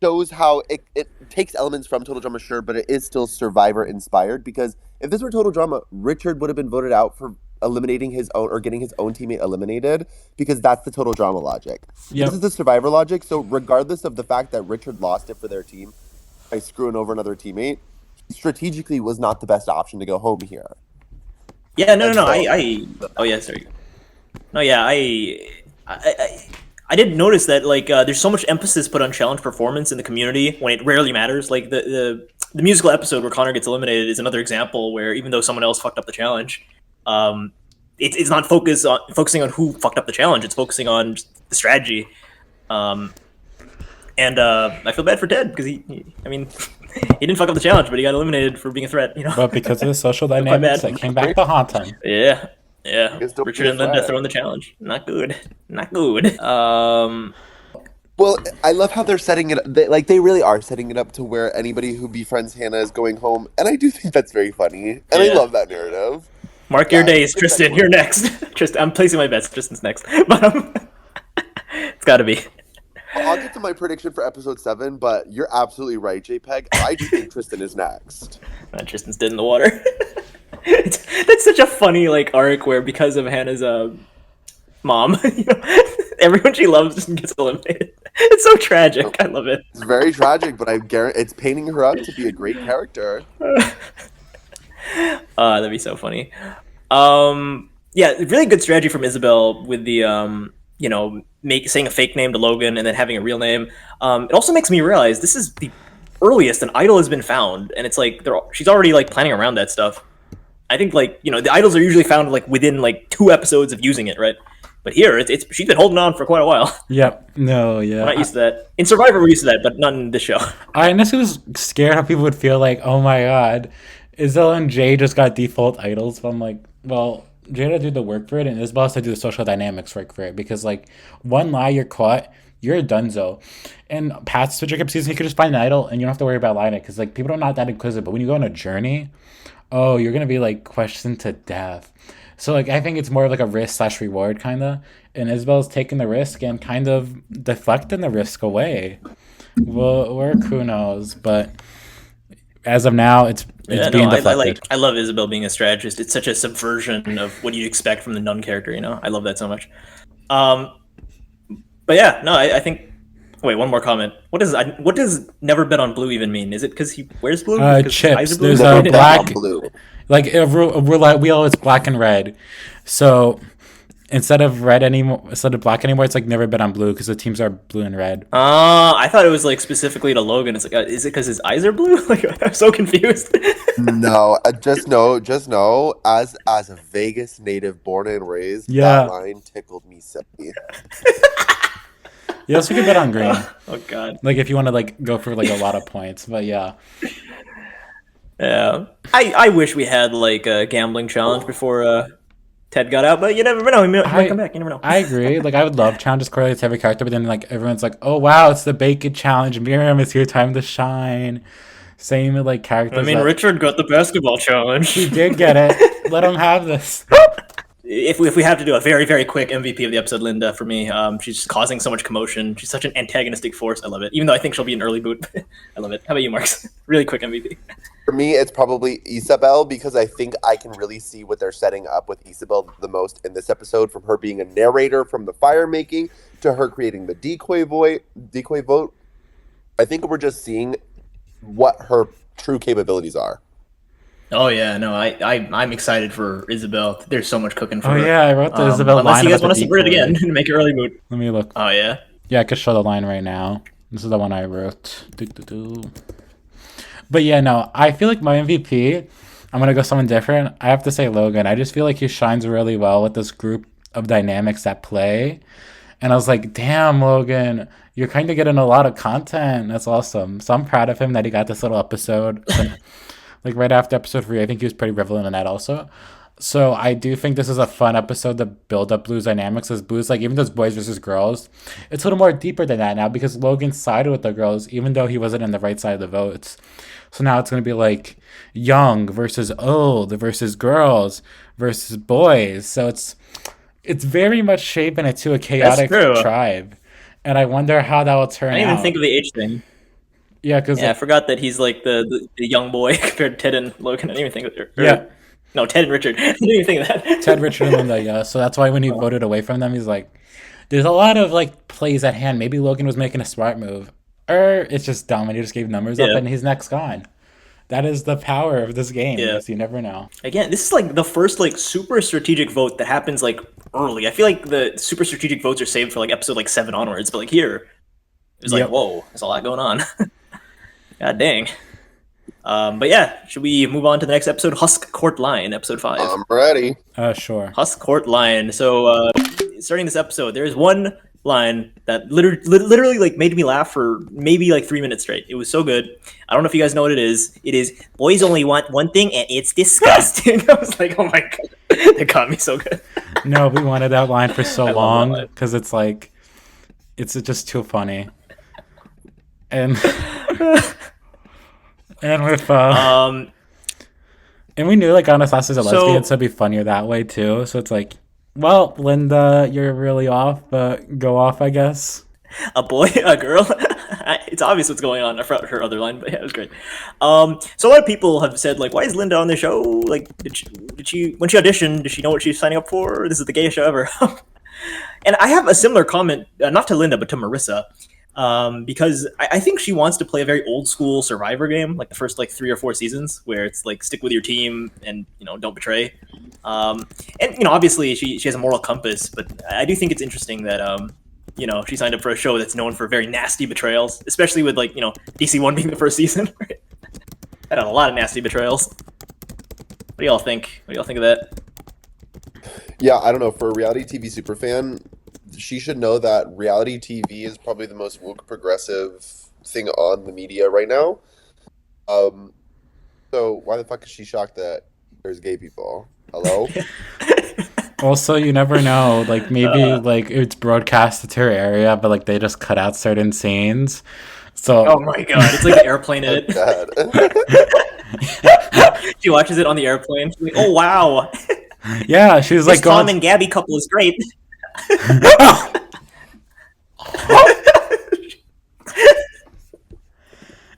shows how it takes elements from Total Drama, sure, but it is still Survivor inspired, because if this were Total Drama, Richard would have been voted out for eliminating his own or getting his own teammate eliminated, because that's the Total Drama logic. Yep. This is the Survivor logic, so regardless of the fact that Richard lost it for their team by screwing over another teammate, strategically was not the best option to go home here. Yeah, no. Oh yeah, sorry. No, yeah, I did notice that like there's so much emphasis put on challenge performance in the community when it rarely matters. Like the musical episode where Connor gets eliminated is another example where even though someone else fucked up the challenge, it's not focusing on who fucked up the challenge. It's focusing on the strategy. And I feel bad for Ted because he didn't fuck up the challenge, but he got eliminated for being a threat. You know, but because of the social dynamics that came back to haunt him. Yeah. Richard and Linda throwing the challenge. Not good. Well, I love how they're setting it up. They really are setting it up to where anybody who befriends Hannah is going home, and I do think that's very funny, and I love that narrative. Mark your days, Tristan. You're next. Tristan, I'm placing my bets. Tristan's next, but it's got to be. I'll get to my prediction for episode 7, but you're absolutely right, Jpeg. I do think Tristan is next. Tristan's dead in the water. That's such a funny like arc where because of Hannah's mom, everyone she loves just gets eliminated. It's so tragic. I love it. It's very tragic, but I guarantee it's painting her up to be a great character. That'd be so funny. Yeah, really good strategy from Isabel with the saying a fake name to Logan and then having a real name. It also makes me realize this is the earliest an idol has been found, and it's like she's already like planning around that stuff. I think the idols are usually found like within like 2 episodes of using it, right? But here it's she's been holding on for quite a while. Yep. No, yeah. We're not used to that. In Survivor we're used to that, but not in this show. I honestly was scared how people would feel like, oh my god, Isabel and Jay just got default idols. But I'm like, well, Jay had to do the work for it, and Isabel has to do the social dynamics work for it, because like one lie you're caught, you're a dunzo. And past Disventure Camp season, you could just find an idol and you don't have to worry about lying it, because like people are not that inquisitive. But when you go on a journey, oh, you're gonna be like questioned to death. So like I think it's more of like a risk/reward kind of, and Isabel's taking the risk and kind of deflecting the risk away. Well, who knows? But as of now, it's being deflected. I love Isabel being a strategist. It's such a subversion of what you'd expect from the nun character. I love that so much. But yeah, no, I think. Wait, one more comment. What does never bet on blue even mean? Is it because he wears blue? Chips. There's a black. Like we all it's black and red. So instead of black anymore, it's like never bet on blue because the teams are blue and red. I thought it was like specifically to Logan. It's like, is it because his eyes are blue? Like I'm so confused. No, just know, as a Vegas native, born and raised, that line tickled me silly. You also could bet on green. Oh god. Like if you want to like go for like a lot of points, but yeah. Yeah. I wish we had like a gambling challenge before Ted got out, but you never know. He might come back. You never know. I agree. Like, I would love challenges correlates every character, but then like everyone's like, "Oh wow, it's the Bake Challenge. Miriam, it's your time to shine." Same with like characters. I mean, Richard got the basketball challenge. He did get it. Let him have this. If we have to do a very, very quick MVP of the episode, Linda, for me, she's just causing so much commotion. She's such an antagonistic force. I love it. Even though I think she'll be an early boot. I love it. How about you, Marks? Really quick MVP. For me, it's probably Isabel, because I think I can really see what they're setting up with Isabel the most in this episode, from her being a narrator from the fire making to her creating the decoy vote. I think we're just seeing what her true capabilities are. Oh yeah, no, I'm excited for Isabel. There's so much cooking for her. Oh yeah, I wrote the Isabel unless line. You guys want to subvert it again and make it early mood. Let me look. Oh yeah. Yeah, I could show the line right now. This is the one I wrote. But yeah, no, I feel like my MVP, I'm gonna go someone different. I have to say Logan. I just feel like he shines really well with this group of dynamics at play. And I was like, damn, Logan, you're kind of getting a lot of content. That's awesome. So I'm proud of him that he got this little episode. Like right after episode 3, I think he was pretty prevalent in that also. So I do think this is a fun episode to build up Blue's dynamics. As Blue's like, even though it's boys versus girls, it's a little more deeper than that now, because Logan sided with the girls, even though he wasn't in the right side of the votes. So now it's going to be like young versus old versus girls versus boys. So it's very much shaping it to a chaotic tribe. And I wonder how that will turn out. I didn't even think of the age thing. Yeah, because I forgot that he's like the young boy compared to Ted and Logan. I didn't even think of it. Yeah. No, Ted and Richard. I didn't even think of that. Ted, Richard, and Linda, yeah. So that's why when he voted away from them, he's like, there's a lot of like plays at hand. Maybe Logan was making a smart move. Or it's just dumb and he just gave numbers up and he's next gone. That is the power of this game. Yeah. You never know. Again, this is like the first like super strategic vote that happens like early. I feel like the super strategic votes are saved for like episode like 7 onwards, but like here, it was like, whoa, there's a lot going on. God dang. But yeah, should we move on to the next episode? Husk Court Line, episode 5. I'm ready. Sure. Husk Court Line. So starting this episode, there's one line that literally like made me laugh for maybe like 3 minutes straight. It was so good. I don't know if you guys know what it is. It is, boys only want one thing and it's disgusting. I was like, oh my god, that got me so good. No, we wanted that line for so long because it's like, it's just too funny. And and with and we knew like Anastasia's a lesbian, so it'd be funnier that way too. So it's like, well, Linda, you're really off, but go off, I guess. A boy, a girl. It's obvious what's going on. I forgot her other line, but yeah, it was great. So a lot of people have said like, why is Linda on the show? Like, did she when she auditioned, did she know what she was signing up for? This is the gayest show ever. And I have a similar comment, not to Linda, but to Marissa. Because I think she wants to play a very old school Survivor game, like the first like 3 or 4 seasons, where it's like stick with your team and don't betray. And obviously she has a moral compass, but I do think it's interesting that she signed up for a show that's known for very nasty betrayals, especially with like DC1 being the first season. Right? Had a lot of nasty betrayals. What do y'all think? What do y'all think of that? Yeah, I don't know. For a reality TV superfan, she should know that reality TV is probably the most woke progressive thing on the media right now. So why the fuck is she shocked that there's gay people? Hello? Also, you never know. Like maybe like it's broadcasted to her area, but like they just cut out certain scenes. So oh my god, it's like the airplane in it. She watches it on the airplane. She's like, oh wow. Yeah, she was like, Tom and Gabby couple is great.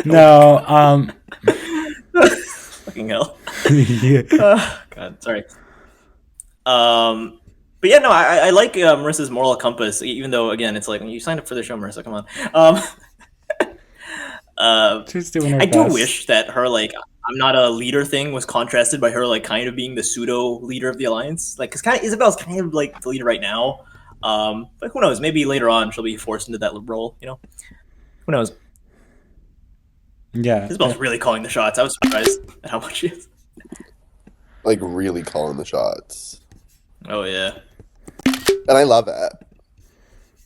No, fucking hell. Yeah. God, sorry. But yeah, no, I like Marissa's moral compass, even though again it's like you signed up for the show, Marissa. Come on. She's doing her I best. do wish that her like I'm not a leader thing was contrasted by her like kind of being the pseudo leader of the alliance, like because kind of Isabel's kind of like the leader right now. But who knows? Maybe later on she'll be forced into that role. Who knows? Yeah, Isabel's really calling the shots. I was surprised at how much she is. Like really calling the shots. Oh yeah. And I love it.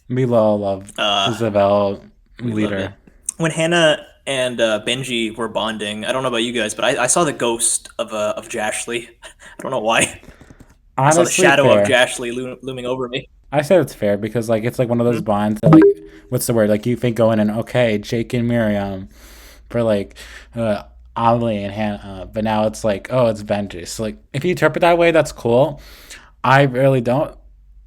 We all love Isabel leader. When Hannah and Benji were bonding, I don't know about you guys, but I saw the ghost of Jashley. I don't know why. I saw the shadow fair. of Jashley looming over me. I said it's fair because like it's like one of those bonds that like what's the word, like you think going in, okay, Jake and Miriam for like Amelie and Hannah, but now it's like, oh, it's Benji. So like if you interpret that way, that's cool. I really don't,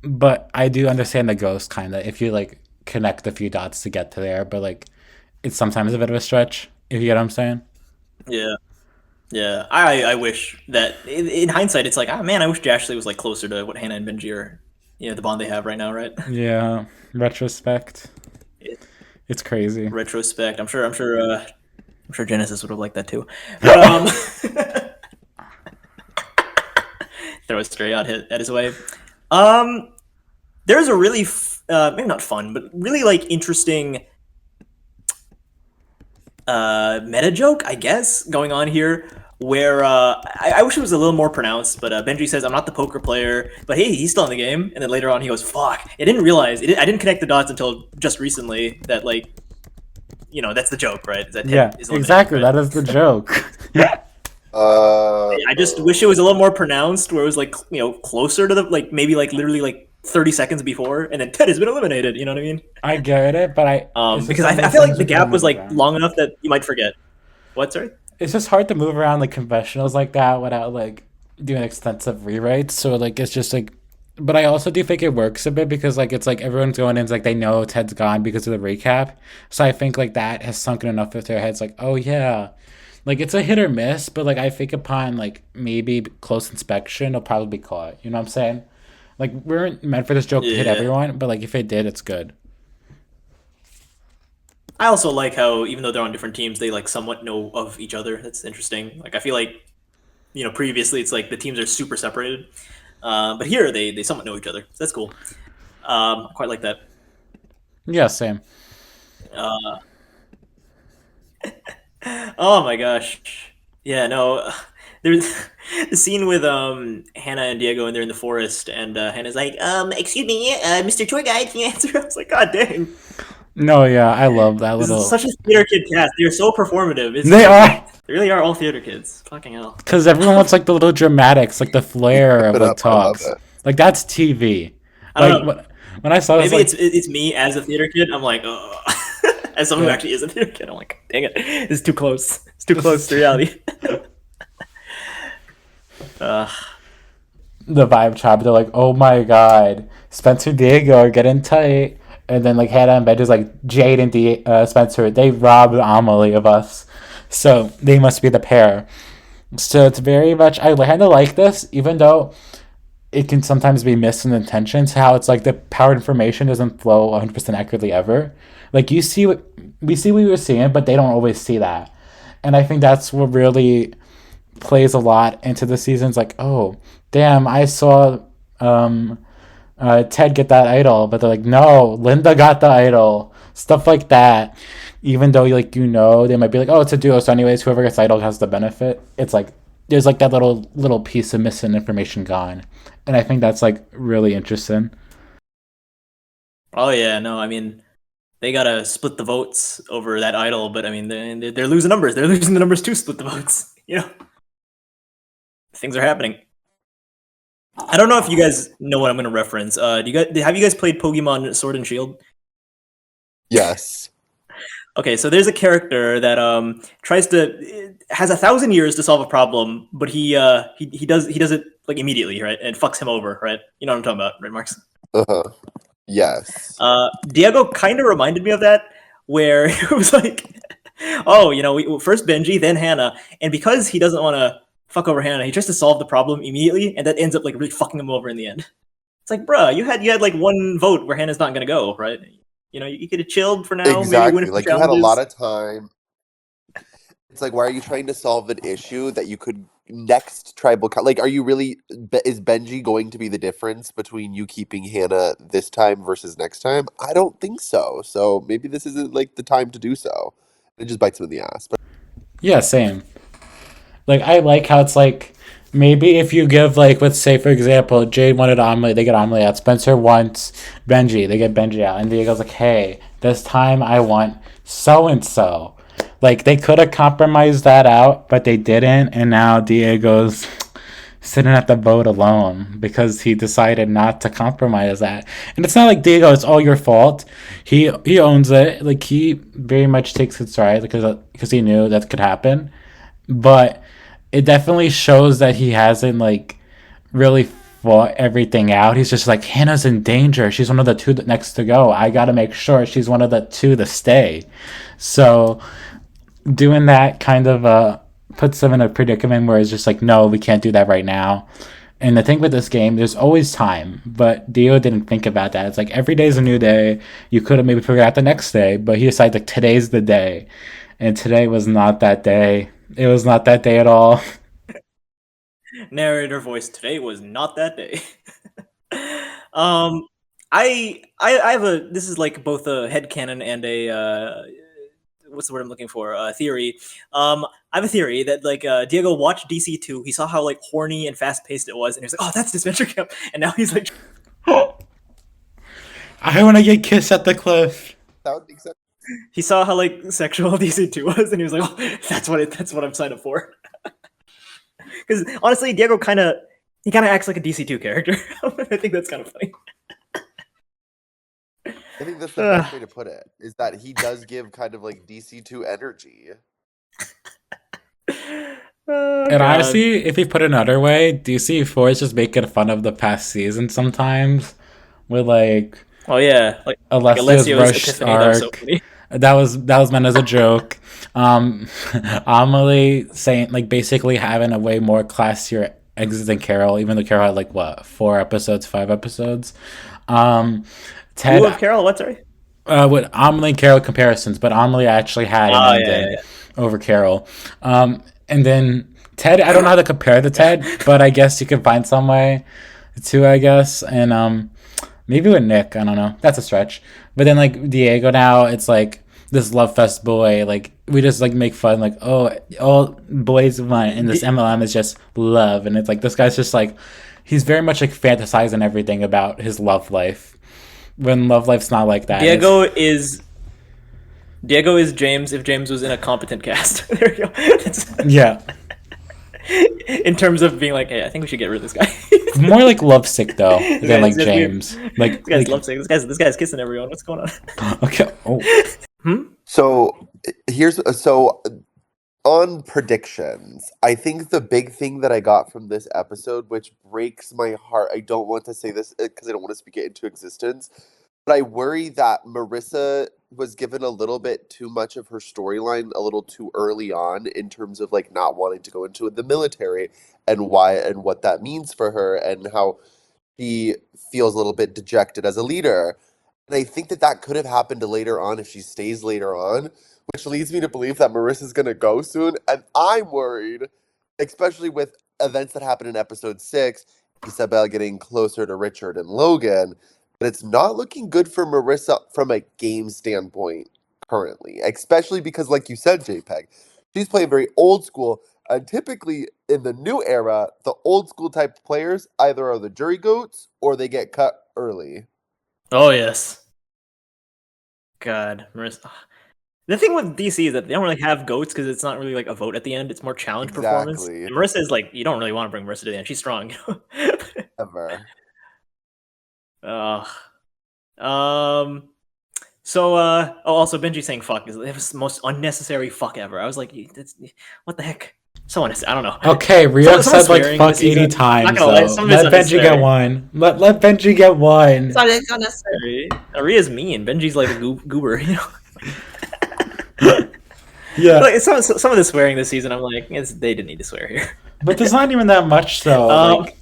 but I do understand the ghost kind of if you like connect a few dots to get to there, but like it's sometimes a bit of a stretch if you get what I'm saying. Yeah. I wish that in hindsight, it's like, man, I wish Jashley was like closer to what Hannah and Benji are, the bond they have right now, right? Yeah, retrospect, it's crazy. Retrospect. I'm sure Genesis would have liked that too. But, throw a stray out at his way. There's a really maybe not fun, but really like interesting meta joke, I guess, going on here, where I wish it was a little more pronounced, but Benji says, "I'm not the poker player, but hey, he's still in the game." And then later on, he goes, "Fuck, I didn't realize. I didn't connect the dots until just recently that like, that's the joke, right? That Yeah, exactly. Right? That is the joke." I just wish it was a little more pronounced, where it was like closer to the like maybe like literally like 30 seconds before, and then Ted has been eliminated. You know what I mean? I get it, but because I feel like the gap was like long enough that you might forget. What? Sorry. It's just hard to move around like confessionals like that without like doing extensive rewrites. So like it's just like, but I also do think it works a bit because like it's like everyone's going in, it's like they know Ted's gone because of the recap. So I think like that has sunken enough with their heads, like, oh yeah. Like it's a hit or miss, but like I think upon like maybe close inspection, it'll probably be caught. You know what I'm saying? Like we weren't meant for this joke to hit everyone, but like if it did, it's good. I also like how even though they're on different teams, they like somewhat know of each other. That's interesting. Like I feel like previously it's like the teams are super separated, but here they somewhat know each other. So that's cool. I quite like that. Yeah, same. Oh my gosh. Yeah, no. There's the scene with Hannah and Diego, and they're in the forest, and Hannah's like, excuse me, Mr. Tour Guide, can you answer? I was like, God dang. No, yeah, I love that This little. is such a theater kid cast. They're so performative. They are. They really are all theater kids. Fucking hell. Because everyone wants like the little dramatics, like the flair of like talks. Like that's TV. I don't know. When I saw this, maybe it's me as a theater kid. I'm like, oh. As someone who actually is a theater kid, I'm like, dang it, it's too close. It's too close to reality. The vibe chop. They're like, oh my god, Spencer Diego are getting tight, and then like Hannah and Benji's like, Jade and Spencer, they robbed Amelie of us, so they must be the pair. So it's very much I kind of like this, even though it can sometimes be missed in intentions. How it's like the power information doesn't flow 100% accurately ever. Like we see what we were seeing, but they don't always see that, and I think that's what really plays a lot into the seasons. Like, oh damn, I saw Ted get that idol, but they're like, no, Linda got the idol, stuff like that. Even though like they might be like, oh, it's a duo, so anyways whoever gets idol has the benefit. It's like there's like that little piece of missing information gone, and I think that's like really interesting. Oh yeah, no, I mean they gotta split the votes over that idol, but I mean they're losing numbers. They're losing the numbers to split the votes. Things are happening. I don't know if you guys know what I'm gonna reference. Have you guys played Pokemon Sword and Shield? Yes. Okay, so there's a character that has 1,000 years to solve a problem, but he does it like immediately, right? And it fucks him over, right? You know what I'm talking about, right, Marks? Yes. Diego kind of reminded me of that, where it was like, oh, first Benji, then Hannah, and because he doesn't want to fuck over Hannah, he tries to solve the problem immediately, and that ends up like really fucking him over in the end. It's like, bruh, you had like one vote where Hannah's not gonna go, right? You could have chilled for now. Exactly. Maybe like you had a lot of time. It's like, why are you trying to solve an issue that you could next tribal? Like, are you really? Is Benji going to be the difference between you keeping Hannah this time versus next time? I don't think so. So maybe this isn't like the time to do so. It just bites him in the ass. But yeah, same. Like I like how it's like maybe if you give like let's say for example Jade wanted Amelie, they get Amelie out. Spencer wants Benji, they get Benji out, and Diego's like, hey, this time I want so and so. Like they could have compromised that out, but they didn't, and now Diego's sitting at the boat alone because he decided not to compromise that. And it's not like Diego, it's all your fault. He owns it. Like, he very much takes it stride because he knew that could happen. But it definitely shows that he hasn't like really fought everything out. He's just like, Hannah's in danger. She's one of the two next to go. I got to make sure she's one of the two to stay. So doing that kind of puts them in a predicament where it's just like, no, we can't do that right now. And the thing with this game, there's always time, but Dio didn't think about that. It's like every day's a new day. You could have maybe figured out the next day, but he decided like today's the day, and today was not that day. It was not that day at all. Narrator voice, today was not that day. I have this is like both a headcanon and a what's the word I'm looking for? Theory. I have a theory that like Diego watched DC2. He saw how like horny and fast paced it was, and he was like, "Oh, that's Disventure Camp." And now he's like, I want to get kissed at the cliff. That would make sense. He saw how like sexual DC2 was, and he was like, "Oh, that's what I'm signed up for." Because honestly, Diego kind of acts like a DC2 character. I think that's kind of funny. I think that's the best way to put it, is that he does give kind of like DC2 energy. And honestly, if you put it another way, DC4 is just making fun of the past season sometimes with like, oh yeah, like Alessio's rush arc. That was meant as a joke. Amelie saying like basically having a way more classier exit than Carol, even though Carol had like what 5 episodes. Ted, who of Carol? What, sorry? With Amelie and Carol comparisons, but Amelie actually had an ending over Carol. And then Ted, I don't know how to compare the Ted, but I guess you could find some way to, I guess. And maybe with Nick, I don't know. That's a stretch. But then like Diego now, it's like this love fest boy. Like we just like make fun, like, oh, all boys want in this MLM is just love. And it's like this guy's just like, he's very much like fantasizing everything about his love life. When love life's not like that. Diego is James if James was in a competent cast. There you go. Yeah. In terms of being like, hey, I think we should get rid of this guy. More like lovesick though than like James. Weird. Like this guy's lovesick. This guy's kissing everyone. What's going on? Okay. Oh. So on predictions, I think the big thing that I got from this episode, which breaks my heart, I don't want to say this because I don't want to speak it into existence, but I worry that Marissa was given a little bit too much of her storyline a little too early on in terms of like not wanting to go into the military and why and what that means for her and how she feels a little bit dejected as a leader. And I think that could have happened later on if she stays later on, which leads me to believe that Marissa's going to go soon. And I'm worried, especially with events that happened in episode 6, Isabel getting closer to Richard and Logan, but it's not looking good for Marissa from a game standpoint currently, especially because, like you said, Jpeg, she's playing very old school. And typically in the new era, the old school type players either are the jury goats or they get cut early. Oh, yes. God, Marissa. The thing with DC is that they don't really have goats because it's not really like a vote at the end. It's more challenge performance. And Marissa is like, you don't really want to bring Marissa to the end. She's strong. Ever. Also Benji saying fuck is the most unnecessary fuck ever. I was like, what the heck? So unnecessary. I don't know. Okay, Rio said like fuck 80 times. Let Benji get one. Let Benji get one. It's unnecessary. Ria's mean. Benji's like a goober, you know. Yeah. Like, some of the swearing this season, I'm like, they didn't need to swear here. But there's not even that much though. Like,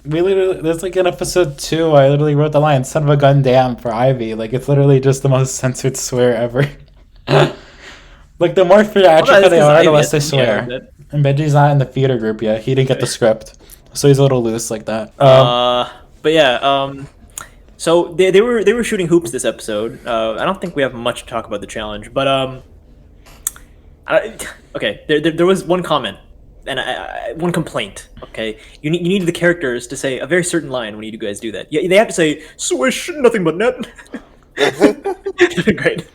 there's like in episode 2, I literally wrote the line "son of a gun damn" for Ivy. Like it's literally just the most censored swear ever. Like the more theatrical they are, the less they swear. Yeah, and Benji's not in the theater group yet. He didn't get the script, so he's a little loose like that. But yeah. So they were shooting hoops this episode. I don't think we have much to talk about the challenge, but okay. There was one comment and one complaint. Okay, you needed the characters to say a very certain line when you guys do that. Yeah, they have to say "swish, nothing but net." Great.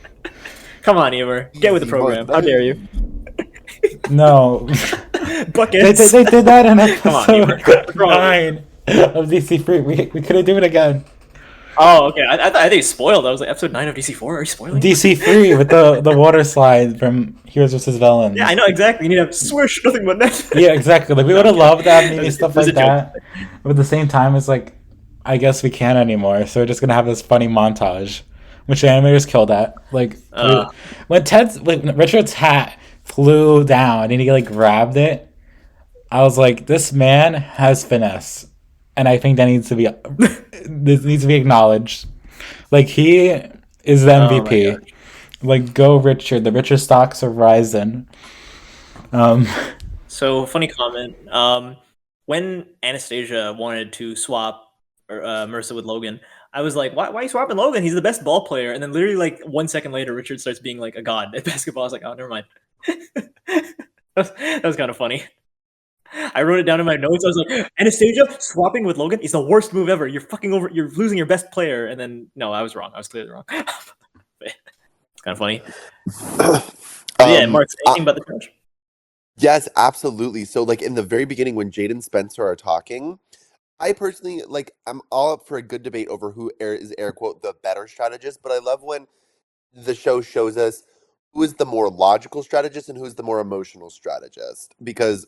Come on, Imer, get with the program. How dare you? No. Buckets. They did that in Come on, Imer. episode 9 of DC3. We couldn't do it again. Oh, okay. I think it's spoiled. I was like, episode 9 of DC4. Are you spoiling? DC3 with the water slide from Heroes vs. Villains. Yeah, I know exactly. You need to have swish, nothing but net. Yeah, exactly. Like we would have loved that, maybe stuff like that. But at the same time, it's like, I guess we can't anymore. So we're just gonna have this funny montage, which the animators killed at. Like when Richard's hat flew down and he like grabbed it, I was like, this man has finesse, and I think that needs to be this needs to be acknowledged. Like he is the MVP. Like go Richard. The Richard stocks are rising. So funny comment. When Anastasia wanted to swap Marissa with Logan, I was like, why are you swapping Logan? He's the best ball player. And then literally like 1 second later, Richard starts being like a god at basketball. I was like, oh, never mind. that was kind of funny. I wrote it down in my notes. I was like, Anastasia swapping with Logan is the worst move ever. You're fucking over. You're losing your best player. And then no, I was wrong. I was clearly wrong. It's kind of funny. Yeah, Mark, anything about the challenge? Yes, absolutely. So like in the very beginning when Jade and Spencer are talking, I personally like I'm all up for a good debate over who is air quote the better strategist, but I love when the show shows us who is the more logical strategist and who's the more emotional strategist. Because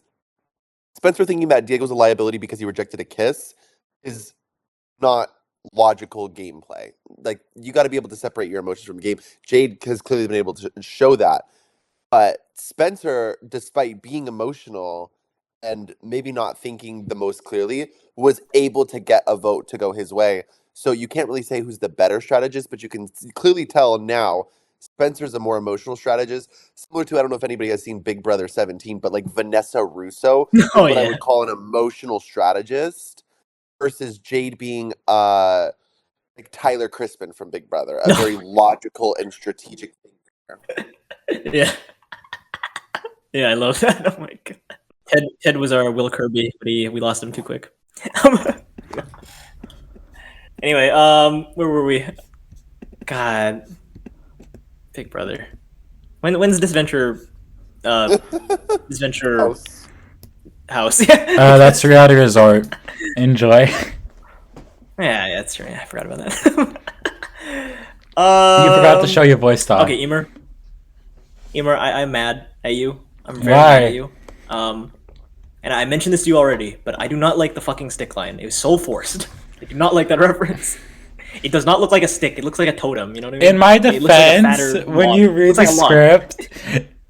Spencer thinking that Diego's a liability because he rejected a kiss is not logical gameplay. Like you got to be able to separate your emotions from the game. Jade has clearly been able to show that. But Spencer, despite being emotional and maybe not thinking the most clearly, was able to get a vote to go his way. So you can't really say who's the better strategist, but you can clearly tell now Spencer's a more emotional strategist, similar to, I don't know if anybody has seen Big Brother 17, but like Vanessa Russo is what I would call an emotional strategist versus Jade being like Tyler Crispin from Big Brother, a very logical and strategic thinker. Yeah. Yeah, I love that. Oh my god. Ted was our Will Kirby, but we lost him too quick. Anyway, where were we? God, Big Brother. When's Disventure? Disventure House. That's Reality Resort. Enjoy. Yeah, that's true. I forgot about that. You forgot to show your voice talk. Okay, Imer, I'm mad at you. I'm very mad at you. And I mentioned this to you already, but I do not like the fucking stick line. It was so forced. I do not like that reference. It does not look like a stick. It looks like a totem. You know what I mean? In my defense, when you read the script,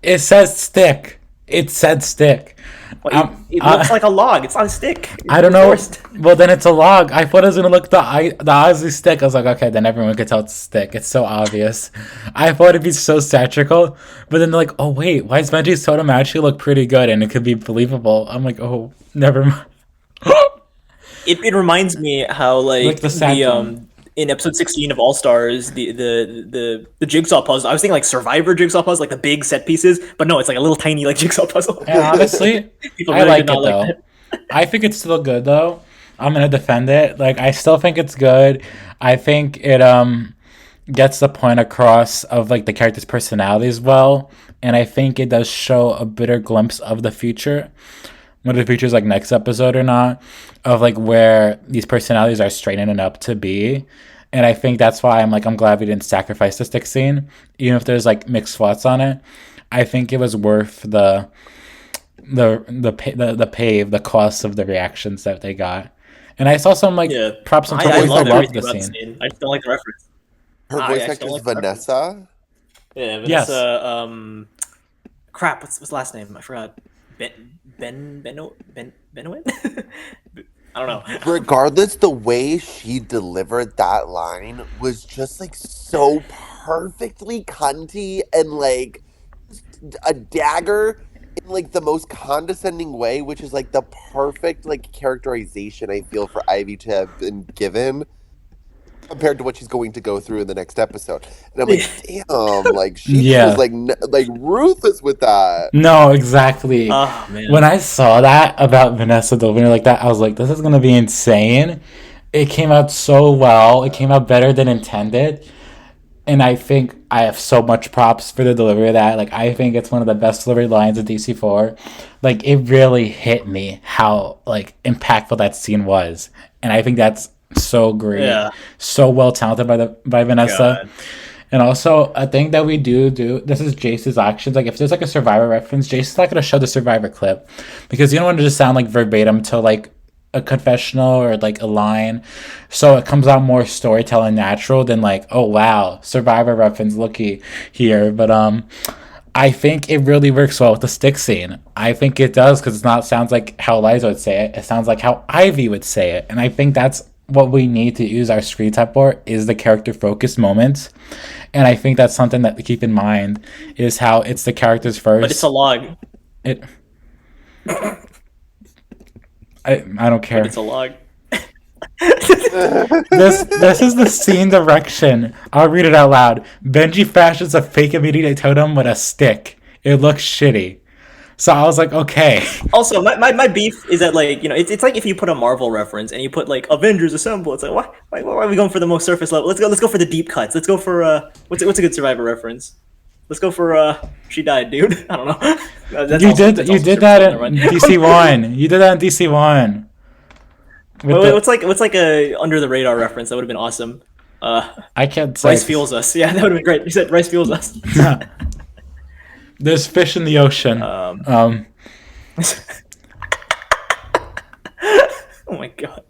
it says stick. It said stick. Well, it looks like a log. It's not a stick. I don't know. Forced. Well, then it's a log. I thought it was gonna look the Ozzy stick. I was like, okay, then everyone could tell it's a stick. It's so obvious. I thought it'd be so satirical, but then they're like, oh wait, why does Benji's totem actually look pretty good and it could be believable? I'm like, oh, never mind. It reminds me how like the in episode 16 of All Stars, the jigsaw puzzle. I was thinking like Survivor jigsaw puzzle, like the big set pieces, but no, it's like a little tiny like jigsaw puzzle. Yeah, honestly, I like it though. I think it's still good though. I'm gonna defend it. Like I still think it's good. I think it gets the point across of like the characters' personalities well, and I think it does show a better glimpse of the future. Whether the future is like next episode or not, of like where these personalities are straightening up to be. And I think that's why I'm glad we didn't sacrifice the stick scene, even if there's like mixed thoughts on it. I think it was worth the cost of the reactions that they got. And I saw some props on Twitter. I loved the scene. I just don't like the reference. Her voice actor is Vanessa. Yeah, Vanessa. Yes. Crap. What's the last name? I forgot. Benoit? I don't know. Regardless, the way she delivered that line was just like so perfectly cunty and like a dagger in like the most condescending way, which is like the perfect like characterization I feel for Ivy to have been given compared to what she's going to go through in the next episode. And I'm like, damn, like she was like ruthless with that. No, exactly. Oh, man. When I saw that about Vanessa Delvino like that, I was like, this is gonna be insane. It came out so well. It came out better than intended. And I think I have so much props for the delivery of that. Like, I think it's one of the best delivery lines of DC4. Like, it really hit me how, like, impactful that scene was. And I think that's so great. Yeah. So well talented by Vanessa. God. And also, a thing that we do, this is Jace's actions. Like, if there's, like, a Survivor reference, Jace's not going to show the Survivor clip. Because you don't want to just sound, like, verbatim to, like, a confessional or, like, a line. So it comes out more storytelling natural than, like, oh, wow, Survivor reference, looky here. But, I think it really works well with the stick scene. I think it does because sounds like how Liza would say it. It sounds like how Ivy would say it. And I think that's what we need to use our screen time for, is the character focused moments. And I think that's something that to keep in mind, is how it's the characters first. But it's a log. I don't care. But it's a log. This is the scene direction. I'll read it out loud. Benji fashions a fake immunity totem with a stick. It looks shitty. So I was like, okay. Also, my beef is that, like, you know, it's like if you put a Marvel reference and you put, like, Avengers Assemble. It's like, why are we going for the most surface level? Let's go for the deep cuts. Let's go for what's a good Survivor reference? Let's go for she died, dude. I don't know. You did that in DC1. You did that in DC1. What's like a under the radar reference? That would have been awesome. I can't say. Rice fuels us. Yeah, that would have been great. You said rice fuels us. There's fish in the ocean. Oh my god.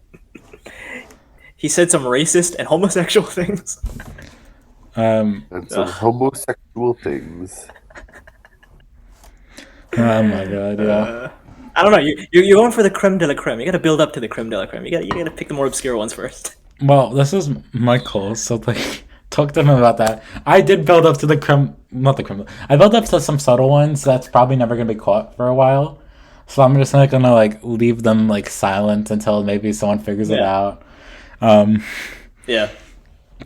He said some racist and homosexual things. And some homosexual things. Oh my god, yeah. I don't know. You're going for the creme de la creme. You got to build up to the creme de la creme. You got to pick the more obscure ones first. Well, this is Michael, so like, talk to him about that. I did build up to the creme, not the creme. I built up to some subtle ones that's probably never gonna be caught for a while. So I'm just not gonna like leave them like silent until maybe someone figures it out. Yeah.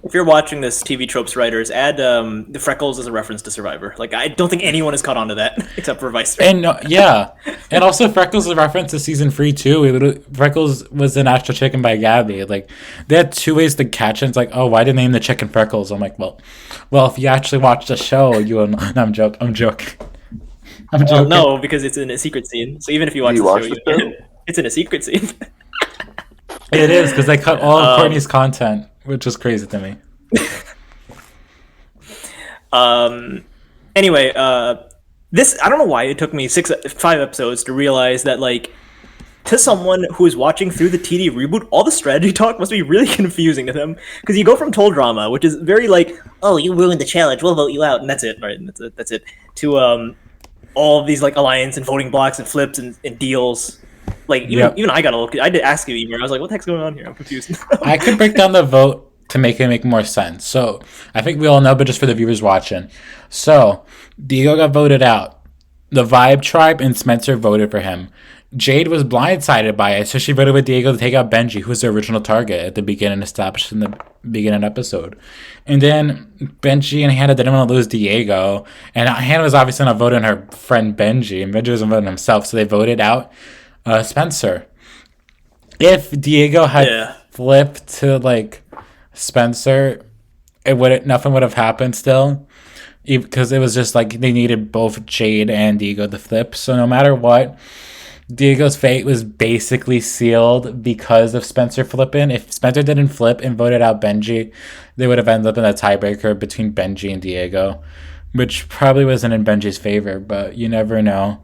If you're watching this, TV Tropes writers, add the freckles as a reference to Survivor. Like, I don't think anyone has caught on to that except for Vice. And and also Freckles is a reference to season 3 too. Freckles was an actual chicken by Gabby. Like, they had two ways to catch it. It's like, oh, why did they name the chicken Freckles? I'm like, well, if you actually watch the show, you will. No, I'm joking. Well, no, because it's in a secret scene. So even if you watch the show, it's in a secret scene. It is, because they cut all of Courtney's content, which is crazy to me. Anyway, this, I don't know why it took me 5 episodes to realize that, like, to someone who is watching through the TD reboot, all the strategy talk must be really confusing to them. Because you go from Toll Drama, which is very like, oh, you ruined the challenge, we'll vote you out, and that's it, right? And that's it. To all of these, like, alliance and voting blocks and flips and deals. Like, even I got a little... I did ask you, Imer. I was like, what the heck's going on here? I'm confused. I could break down the vote to make it make more sense. So, I think we all know, but just for the viewers watching. So, Diego got voted out. The Vibe Tribe and Spencer voted for him. Jade was blindsided by it, so she voted with Diego to take out Benji, who was the original target at the beginning, established in the beginning episode. And then Benji and Hannah didn't want to lose Diego. And Hannah was obviously not voting her friend Benji, and Benji wasn't voting himself, so they voted out Spencer. If Diego had flipped to like Spencer, nothing would have happened still, because it was just like they needed both Jade and Diego to flip. So no matter what, Diego's fate was basically sealed because of Spencer flipping. If Spencer didn't flip and voted out Benji, they would have ended up in a tiebreaker between Benji and Diego, which probably wasn't in Benji's favor, but you never know.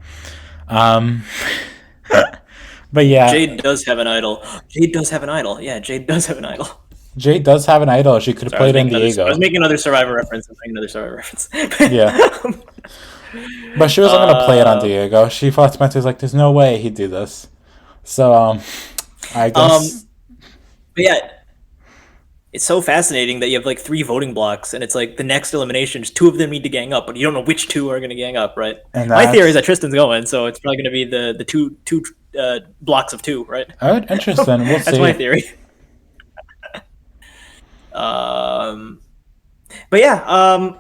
But yeah, Jade does have an idol. Yeah, Jade does have an idol. Jade does have an idol. She could have played in Diego. I was making another Survivor reference. Yeah. But she wasn't going to play it on Diego. She thought Spencer was like, there's no way he'd do this. So, I guess... But yeah, it's so fascinating that you have like 3 voting blocks, and it's like the next elimination, 2 of them need to gang up, but you don't know which 2 are going to gang up, right? And my theory is that Tristan's going, so it's probably going to be the two blocks of 2, right? All right, interesting. We'll see. That's my theory. But yeah,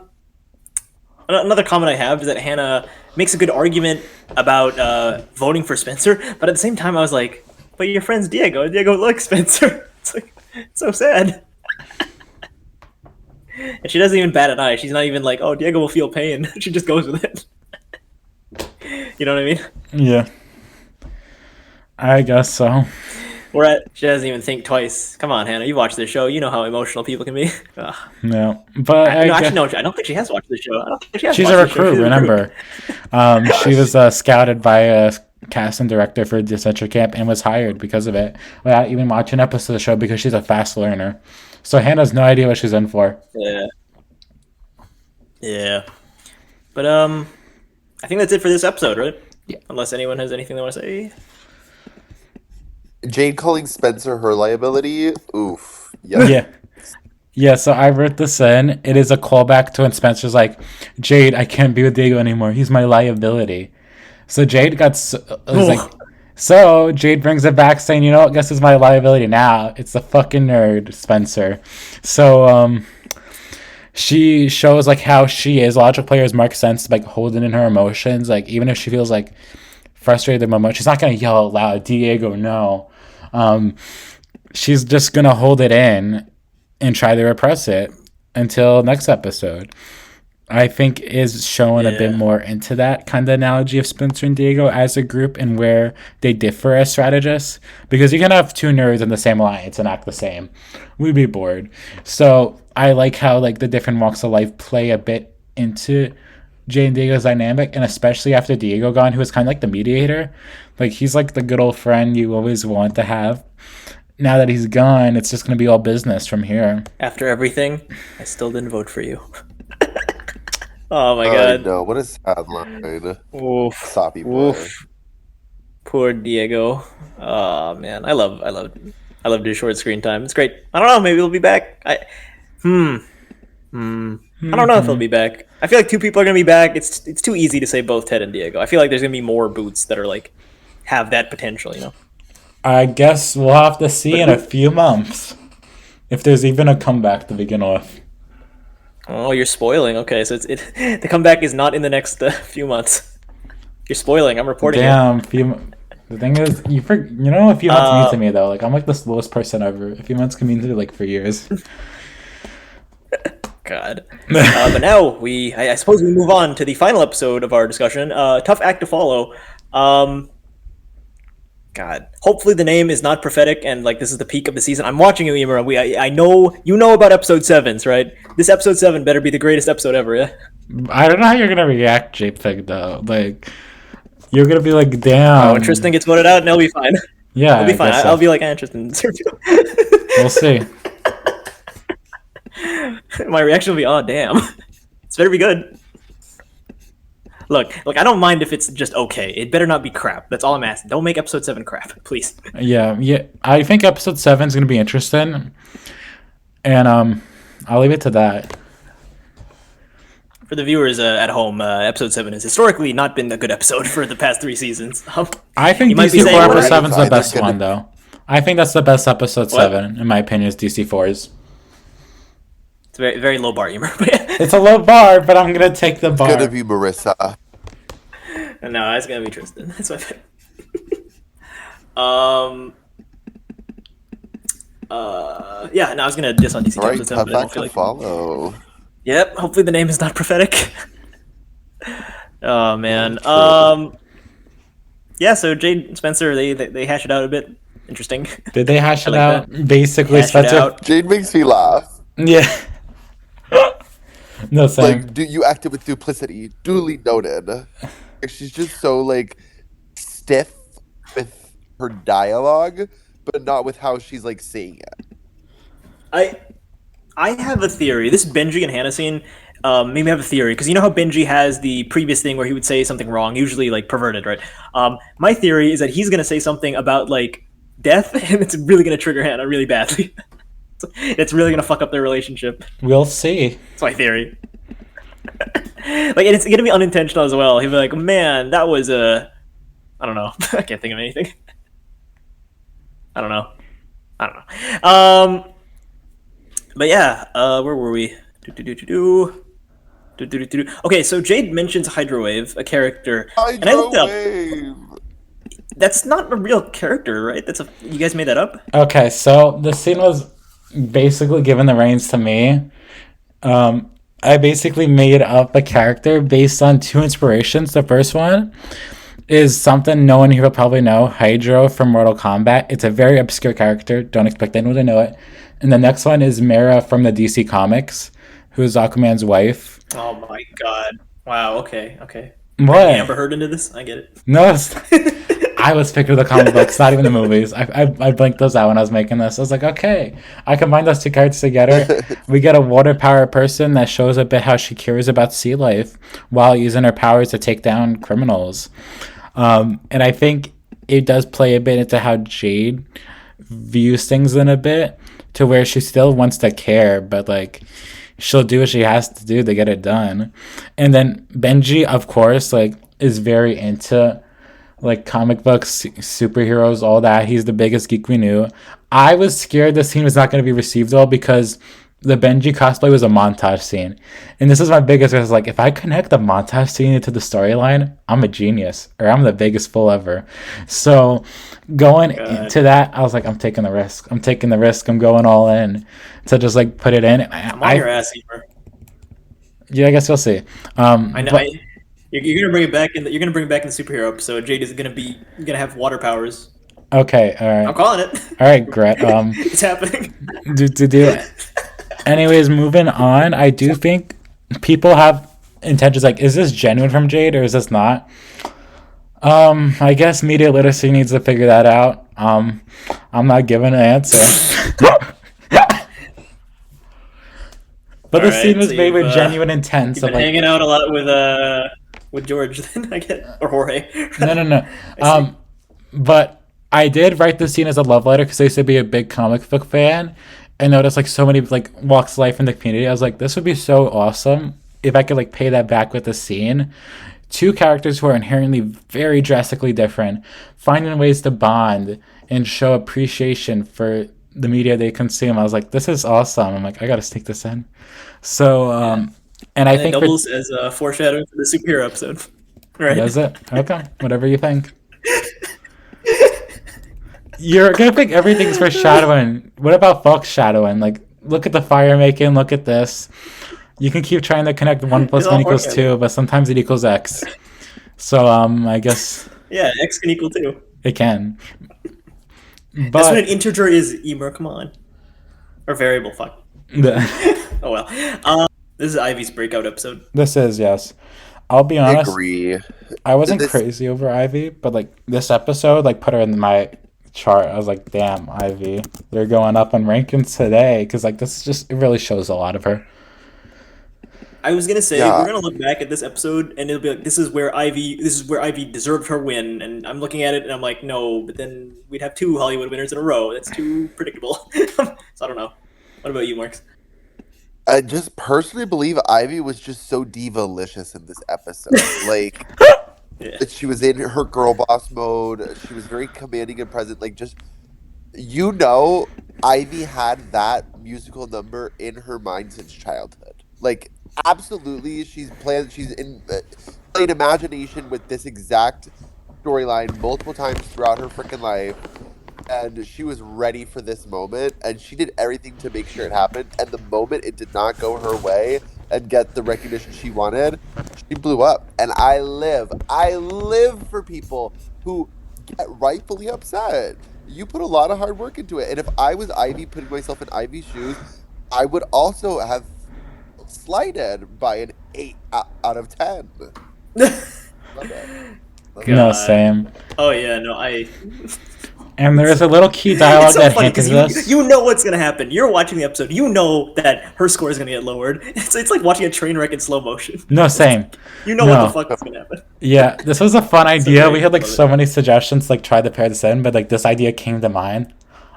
another comment I have is that Hannah makes a good argument about voting for Spencer, but at the same time I was like, but your friend's Diego. Diego likes Spencer. It's like, it's so sad. And she doesn't even bat an eye. She's not even like, oh, Diego will feel pain. She just goes with it. You know what I mean? Yeah. I guess so. She doesn't even think twice. Come on, Hannah. You watched this show. You know how emotional people can be. No, but I don't think she has watched the show. I don't think she has. She's a recruit. Remember, she was scouted by a casting director for Disventure Camp and was hired because of it without even watching an episode of the show because she's a fast learner. So Hannah's no idea what she's in for. Yeah. But I think that's it for this episode, right? Yeah. Unless anyone has anything they want to say. Jade calling Spencer her liability. Oof. Yep. Yeah, so I wrote this in. It is a callback to when Spencer's like, Jade, I can't be with Diego anymore. He's my liability. So Jade so Jade brings it back saying, you know what, guess it's my liability now. It's the fucking nerd, Spencer. So she shows like how she is. Logical players mark sense like holding in her emotions. Like even if she feels like frustrated at the moment, she's not gonna yell out loud, Diego, no. She's just gonna hold it in and try to repress it until next episode. I think is showing a bit more into that kind of analogy of Spencer and Diego as a group and where they differ as strategists. Because you can have two nerds in the same alliance and act the same. We'd be bored. So I like how like the different walks of life play a bit into Jay and Diego's dynamic, and especially after Diego gone, who was kind of like the mediator. Like he's like the good old friend you always want to have. Now that he's gone, it's just going to be all business from here. After everything, I still didn't vote for you. Oh my god. No, what a sad line. Oof. Soppy boy. Oof. Poor Diego. Oh man, I love his short screen time. It's great. I don't know, maybe he'll be back. I don't know if he'll be back. I feel like two people are gonna be back. It's too easy to say both Ted and Diego. I feel like there's gonna be more boots that are like have that potential, you know. I guess we'll have to see in a few months if there's even a comeback to begin with. Oh, you're spoiling. Okay, so the comeback is not in the next few months. You're spoiling. I'm reporting. Damn. The thing is, a few months mean to me though. Like I'm like the slowest person ever. A few months can mean to me like for years. God. But now I suppose we move on to the final episode of our discussion. Tough act to follow. God. Hopefully the name is not prophetic and like this is the peak of the season. I'm watching you, Imer. I know you know about episode 7s, right? This episode 7 better be the greatest episode ever, yeah? I don't know how you're gonna react, Jpeg, though. Like you're gonna be like, damn. Oh, Tristan gets voted out and he'll be fine. Yeah. It'll be fine. I'll be like, Tristan. We'll see. My reaction will be, oh damn. It's better be good. Look, I don't mind if it's just okay. It better not be crap. That's all I'm asking. Don't make episode 7 crap, please. Yeah. I think episode 7 is going to be interesting. And I'll leave it to that. For the viewers at home, episode 7 has historically not been a good episode for the past 3 seasons. I think DC4 episode 7 is the best one, though. I think that's the best episode 7, in my opinion, is DC4's. It's very, very low bar, Imer. It's a low bar, but I'm going to take the bar. It's going to be Marissa. No, it's going to be Tristan. That's my pick. Yeah, no, I was going to diss on DC All right, episode 7, but I don't feel like... follow. Yep, hopefully the name is not prophetic. Oh, man. Yeah, so Jade and Spencer, they hash it out a bit. Interesting. Did they hash it like out? That. Basically, Spencer... Jade makes me laugh. Yeah. No, same. Like, you acted with duplicity. Duly noted. She's just so, like, stiff with her dialogue, but not with how she's, like, saying it. I have a theory. This Benji and Hannah scene made me have a theory. Because you know how Benji has the previous thing where he would say something wrong, usually, like, perverted, right? My theory is that he's going to say something about, like, death, and it's really going to trigger Hannah really badly. It's really gonna fuck up their relationship. We'll see. That's my theory. Like, and it's gonna be unintentional as well. He'll be like, "Man, that was I don't know. I can't think of anything. I don't know. But yeah, where were we? Okay, so Jade mentions Hydrowave, a character, and I looked up. That's not a real character, right? You guys made that up. Okay, so the scene was basically given the reins to me, I basically made up a character based on two inspirations. The first one is something no one here will probably know, Hydro from Mortal Kombat. It's a very obscure character. Don't expect anyone to know it. And the next one is Mara from the DC Comics, who is Aquaman's wife. Oh my god. Wow, okay. What? Bring Amber Heard into this? I get it. No, I was picking the comic books, not even the movies. I blinked those out when I was making this. I was like, okay. I combined those two characters together. We get a water power person that shows a bit how she cares about sea life while using her powers to take down criminals. And I think it does play a bit into how Jade views things in a bit, to where she still wants to care, but like she'll do what she has to do to get it done. And then Benji, of course, like is very into like comic books, superheroes, all that. He's the biggest geek we knew. I was scared this scene was not going to be received well because the Benji cosplay was a montage scene. And this is my biggest risk. Like, if I connect the montage scene into the storyline, I'm a genius. Or I'm the biggest fool ever. So, going into that, I was like, I'm taking the risk. I'm going all in. To just, like, put it in. I'm on your ass, Imer. Yeah, I guess we'll see. I know. You're gonna bring it back in the superhero episode. Jade is gonna have water powers. Okay, all right. I'm calling it. All right, Gret. It's happening. Do Anyways, moving on, I do think people have intentions like, is this genuine from Jade or is this not? I guess media literacy needs to figure that out. I'm not giving an answer. But the scene was made with genuine intent. You've been hanging out a lot with George, then, I get, or Jorge. No. But I did write this scene as a love letter because I used to be a big comic book fan. I noticed like so many like walks of life in the community. I was like, this would be so awesome if I could like pay that back with a scene. Two characters who are inherently very drastically different, finding ways to bond and show appreciation for the media they consume. I was like, this is awesome. I'm like, I gotta sneak this in. So, and I think it doubles as a foreshadowing for the superhero episode. Right? Does it? Okay, whatever you think. You're gonna think everything's foreshadowing. What about foreshadowing? Like, look at the fire making. Look at this. You can keep trying to connect 1 + 1 = 2, but sometimes it equals X. So, I guess. Yeah, X can equal 2. It can. But that's what an integer is, Imer. Come on. Or variable. Fuck. Oh well. This is Ivy's breakout episode. This is, yes. I'll be honest. I agree. I wasn't crazy over Ivy, but like this episode, like put her in my chart. I was like, damn, Ivy, you're going up in rankings today, because like this just, it really shows a lot of her. I was gonna say we're gonna look back at this episode and it'll be like, this is where Ivy deserved her win, and I'm looking at it and I'm like, no, but then we'd have 2 Hollywood winners in a row. That's too predictable. So I don't know. What about you, Marks? I just personally believe Ivy was just so diva-licious in this episode. Like, she was in her girl boss mode. She was very commanding and present. Like, just, Ivy had that musical number in her mind since childhood. Like, absolutely, she's in played imagination with this exact storyline multiple times throughout her freaking life. And she was ready for this moment, and she did everything to make sure it happened. And the moment it did not go her way and get the recognition she wanted, she blew up. And I live for people who get rightfully upset. You put a lot of hard work into it. And if I was Ivy, putting myself in Ivy's shoes, I would also have slighted by an 8 out of 10. Love it. No, same. Oh yeah, no, And there is a little key dialogue that hinted this. You know what's going to happen. You're watching the episode. You know that her score is going to get lowered. It's like watching a train wreck in slow motion. No, same. You know what the fuck is going to happen. Yeah, this was a fun idea. We had like so many suggestions to like try to pair this in, but like this idea came to mind.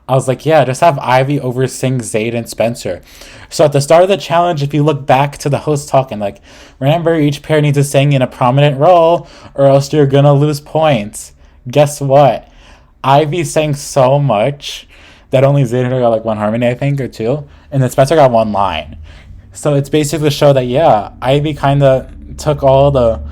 I was like, yeah, just have Ivy oversing Zayd and Spencer. So at the start of the challenge, if you look back to the host talking, like, remember each pair needs to sing in a prominent role or else you're going to lose points. Guess what? Ivy sang so much that only Zayd got like 1 harmony, I think, or 2, and then Spencer got 1 line. So it's basically to show that Ivy kind of took all the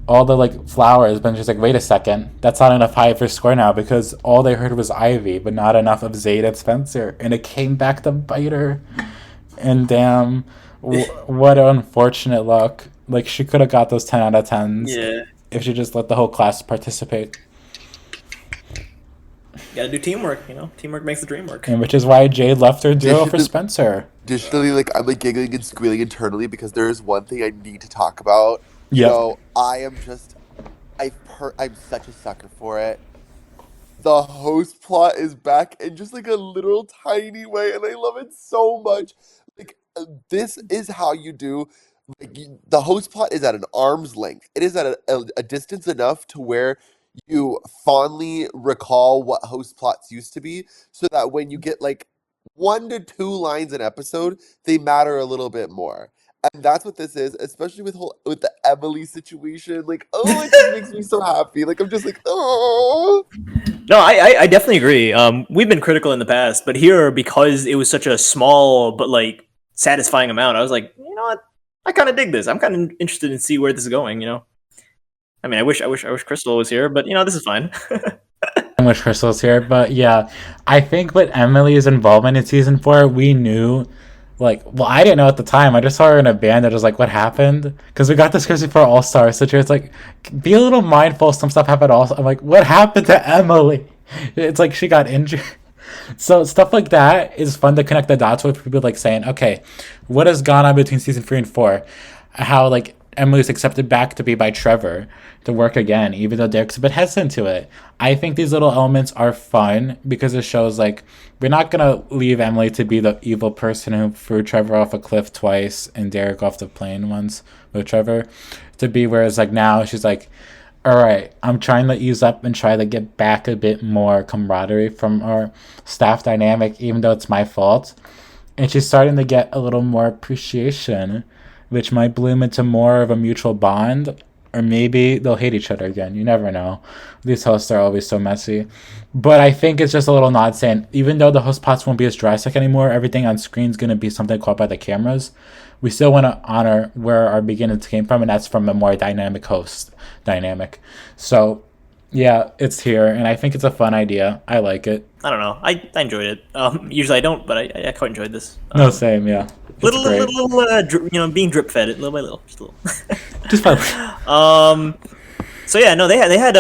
like flowers, but she's like, wait a second, that's not enough high for score now because all they heard was Ivy, but not enough of Zayd and Spencer, and it came back to bite her. And damn, What an unfortunate luck. Like, she could have got those 10 out of 10s Yeah. if she just let the whole class participate. Gotta do teamwork, Teamwork makes the dream work. And which is why Jade left her duo for Spencer. Additionally, like, I'm like giggling and squealing internally because there is one thing I need to talk about. Yep. I am just, I'm such a sucker for it. The host plot is back in just like a little tiny way, and I love it so much. Like, this is how you do. Like, the host plot is at an arm's length. It is at a distance enough to where you fondly recall what host plots used to be, so that when you get like 1 to 2 lines an episode, they matter a little bit more. And that's what this is, especially with the Emily situation. Like, oh, it just makes me so happy. Like, I'm just like, oh. No, I definitely agree. We've been critical in the past, but here, because it was such a small but like satisfying amount, I was like, you know what? I kind of dig this. I'm kind of interested in see where this is going. I mean, I wish Crystal was here, but this is fine. I wish Crystal was here, but yeah, I think with Emily's involvement in season 4, we knew. Like, well, I didn't know at the time. I just saw her in a band that was like, what happened? Because we got this script before All Stars, so it's like, be a little mindful. Some stuff happened also. I'm like, what happened to Emily? It's like she got injured. So stuff like that is fun to connect the dots with people, like saying, okay, what has gone on between season 3 and 4? How like Emily's accepted back to be by Trevor to work again, even though Derek's a bit hesitant to it. I think these little elements are fun because it shows like we're not gonna leave Emily to be the evil person who threw Trevor off a cliff twice and Derek off the plane once with Trevor, to be whereas like now she's like, all right, I'm trying to ease up and try to get back a bit more camaraderie from our staff dynamic, even though it's my fault. And she's starting to get a little more appreciation, which might bloom into more of a mutual bond, or maybe they'll hate each other again. You never know. These hosts are always so messy. But I think it's just a little nod saying, even though the host pots won't be as dry stick anymore, everything on screen is going to be something caught by the cameras. We still want to honor where our beginnings came from, and that's from a more dynamic host dynamic. So, yeah, it's here, and I think it's a fun idea. I like it. I don't know. I enjoyed it. Usually I don't, but I quite enjoyed this. No, same, yeah. Little, being drip fed it little by little, just a little. Just fun. So yeah, no, they had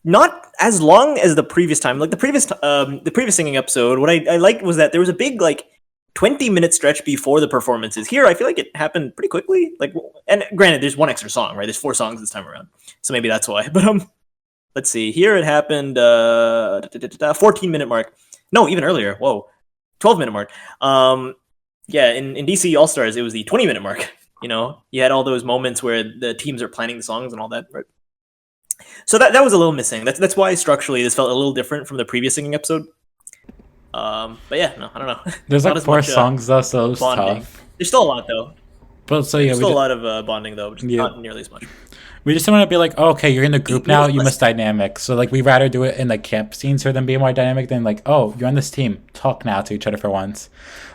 not as long as the previous time. Like the previous singing episode, what I liked was that there was a big like 20-minute stretch before the performances. Here, I feel like it happened pretty quickly. Like, and granted, there's one extra song, right? There's 4 songs this time around, so maybe that's why. But let's see. Here it happened 14-minute mark. No, even earlier. Whoa, 12-minute mark. Yeah, in DC All Stars, it was the 20-minute mark. You had all those moments where the teams are planning the songs and all that, right? So that was a little missing. That's why structurally this felt a little different from the previous singing episode. But yeah, no, I don't know. There's like 4 songs though, so it's tough. There's still a lot though. But so yeah, there's still a lot of bonding though, but not nearly as much. We just want to be like, oh, okay, you're in the group now, you must dynamic. So like, we'd rather do it in like camp scenes for them being more dynamic than like, oh, you're on this team, talk now to each other for once.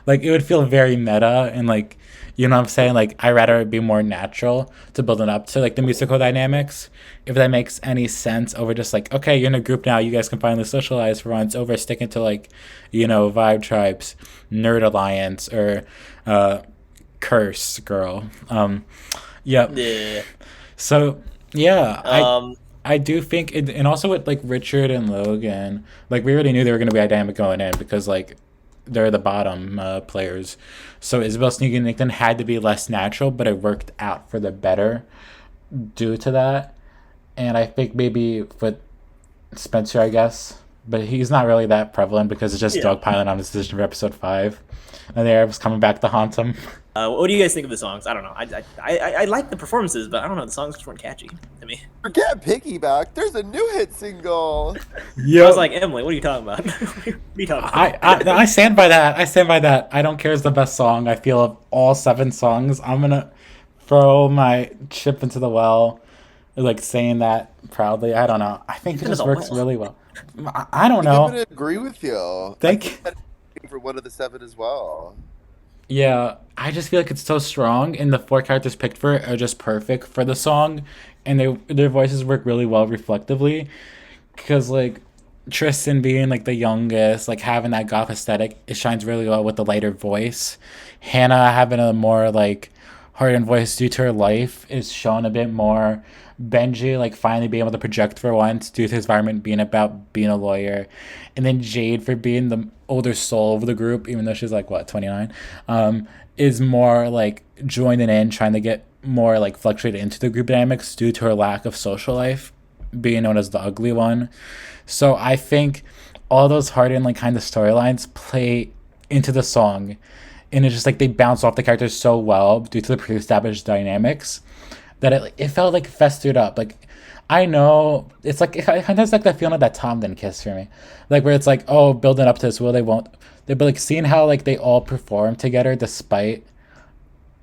Like, it would feel very meta and like, you know what I'm saying? Like, I'd rather it be more natural to build it up to like the musical dynamics, if that makes any sense, over just like, okay, you're in a group now, you guys can finally socialize for once, over sticking to like, Vibe Tribes, Nerd Alliance, or Curse Girl. Yep. Yeah. So yeah, I do think, and also with like Richard and Logan, like we already knew they were going to be dynamic going in because like they're the bottom players. So Isabel, Sneaky, and Nathan had to be less natural, but it worked out for the better due to that. And I think maybe with Spencer, I guess, but he's not really that prevalent because it's just dogpiling on his decision for episode 5, and the was coming back to haunt him. What do you guys think of the songs? I don't know. I like the performances, but I don't know. The songs just weren't catchy to me. Forget Piggyback. There's a new hit single. Yeah. I was like, Emily, what are you talking about? What are you talking about? I stand by that. I don't care. It's the best song. I feel of all 7 songs, I'm gonna throw my chip into the well, like saying that proudly. I don't know. I think it just works really well. I don't know. I'm gonna agree with you. Thank you. For one of the 7 as well. Yeah, I just feel like it's so strong, and the 4 characters picked for it are just perfect for the song, and their voices work really well reflectively, because like Tristan being like the youngest, like having that goth aesthetic, it shines really well with the lighter voice. Hannah having a more like hardened voice due to her life is shown a bit more. Benji like finally being able to project for once due to his environment being about being a lawyer, and then Jade for being the older soul of the group, even though she's like what 29, is more like joining in, trying to get more like fluctuated into the group dynamics due to her lack of social life, being known as the ugly one. So I think all those hardened like kind of storylines play into the song, and it's just like they bounce off the characters so well due to the pre-established dynamics that it felt like festered up. Like I know it's like it kind of has like that feeling of that Tom then kiss for me, like where it's like, oh, building up to this, will they, won't they, but like seeing how like they all perform together despite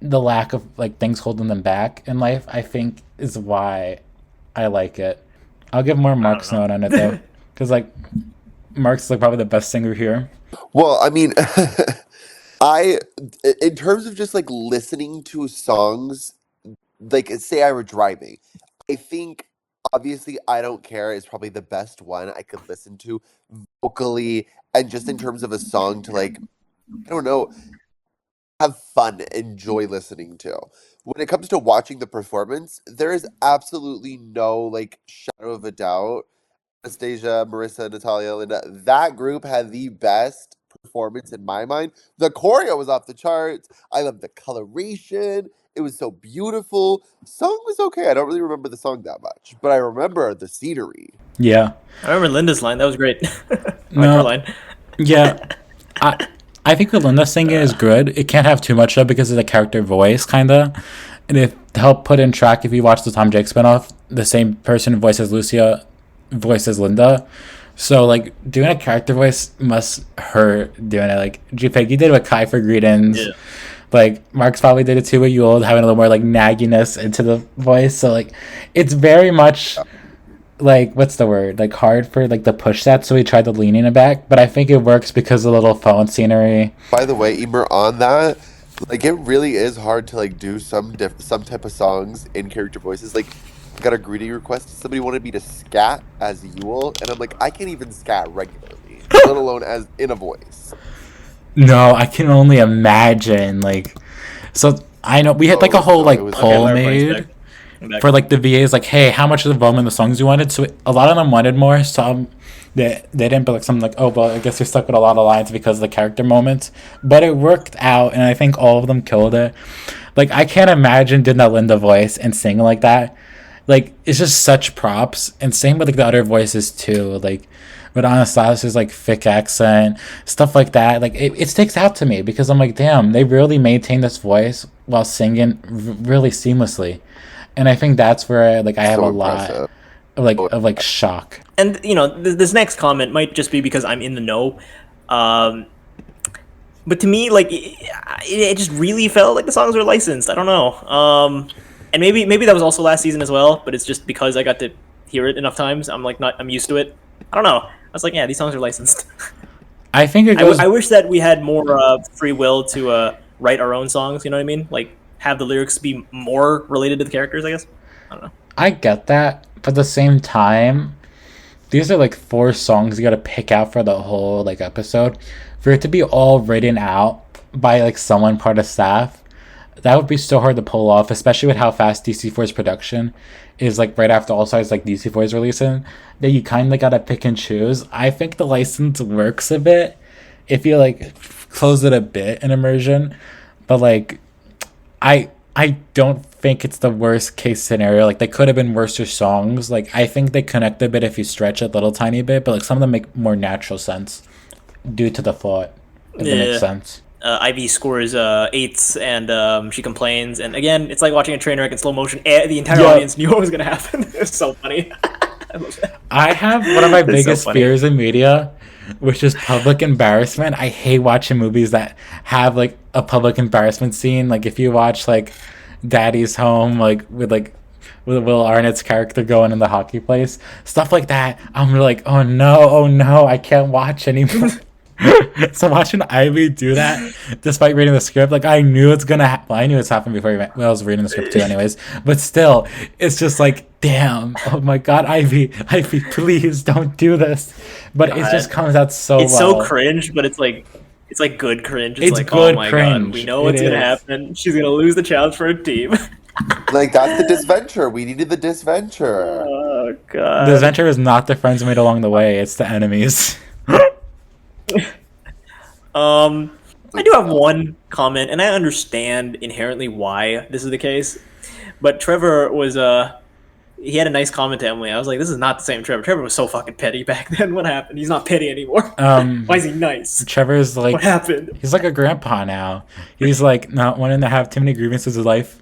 the lack of like things holding them back in life, I think is why I like it. I'll give more Mark's note on it though, because like Mark's like probably the best singer here. Well, I mean, in terms of just like listening to songs, like say I were driving, I think obviously I Don't Care is probably the best one I could listen to vocally, and just in terms of a song to like, I don't know, have fun, enjoy listening to. When it comes to watching the performance, there is absolutely no like shadow of a doubt. Anastasia, Marissa, Natalia, Linda, that group had the best performance in my mind. The choreo was off the charts. I love the coloration. It was so beautiful. Song was okay. I don't really remember the song that much, but I remember the scenery. Yeah. I remember Linda's line. That was great. No. Line. Yeah. I think the Linda singing is good. It can't have too much of because of the character voice, kind of. And it helped put in track, if you watch the Tom Jake spinoff, the same person who voices Lucia voices Linda. So, like, doing a character voice must hurt doing it. Like, Jpeg, you did it with Kai for Greetings. Yeah. Like, Mark's probably did it too with Yule, having a little more, like, nagginess into the voice. So, like, it's very much, like, what's the word? Like, hard for, like, the push that. So we tried to lean it back. But I think it works because of the little phone scenery. By the way, Imer, on that, like, it really is hard to, like, do some type of songs in character voices. Like, I got a greeting request. Somebody wanted me to scat as Yule. And I'm like, I can't even scat regularly, let alone as in a voice. No, I can only imagine. Like, so I know we had like a whole like poll made for like the VAs, like, hey, how much of the volume in the songs you wanted? So a lot of them wanted more. Some they didn't, but like some like, oh, well, I guess you're stuck with a lot of lines because of the character moments. But it worked out, and I think all of them killed it. Like, I can't imagine doing that Linda voice and singing like that. Like, it's just such props, and same with like the other voices too. Like with Anastasia's like thick accent, stuff like that. Like it sticks out to me because I'm like, damn, they really maintain this voice while singing really seamlessly, and I think that's where like I have so a lot of like shock. And you know, this next comment might just be because I'm in the know, but to me, like it just really felt like the songs were licensed. I don't know, and maybe that was also last season as well. But it's just because I got to hear it enough times. I'm used to it. I don't know. I was like, yeah, these songs are licensed. I think it goes... I wish that we had more free will to write our own songs, you know what I mean? Like, have the lyrics be more related to the characters, I guess? I don't know. I get that, but at the same time, these are like 4 songs you gotta pick out for the whole like episode. For it to be all written out by like someone part of staff, that would be so hard to pull off, especially with how fast DC4's production is, like right after All Stars, like DC4 is releasing, that you kind of gotta pick and choose. I think the license works a bit if you like close it a bit in immersion, but like I don't think it's the worst case scenario. Like, they could have been worse songs. Like, I think they connect a bit if you stretch it a little tiny bit, but like some of them make more natural sense due to the thought. If it makes sense. Ivy scores 8s, and she complains. And again, it's like watching a train wreck in slow motion. The entire audience knew what was going to happen. It's so funny. I have one of my biggest fears in media, which is public embarrassment. I hate watching movies that have like a public embarrassment scene. Like if you watch like Daddy's Home, like with Will Arnett's character going in the hockey place, stuff like that, I'm like, oh no, I can't watch anymore. So watching Ivy do that, despite reading the script, like I knew it's gonna happen. Well, I knew it's happened before I was reading the script too, anyways. But still, it's just like, damn, oh my god, Ivy, please don't do this. But it just comes out so it's well. so cringe, but it's like good cringe. It's like, good oh my cringe. god, we know what's gonna happen. She's gonna lose the challenge for her team. Like, that's the Disventure. We needed the Disventure. Oh god. The Disventure is not the friends made along the way; it's the enemies. I do have one comment, and I understand inherently why this is the case. But Trevor was he had a nice comment to Emily. I was like, this is not the same Trevor. Trevor was so fucking petty back then. What happened? He's not petty anymore. Why is he nice? Trevor's like, what happened? He's like a grandpa now. He's like not wanting to have too many grievances in life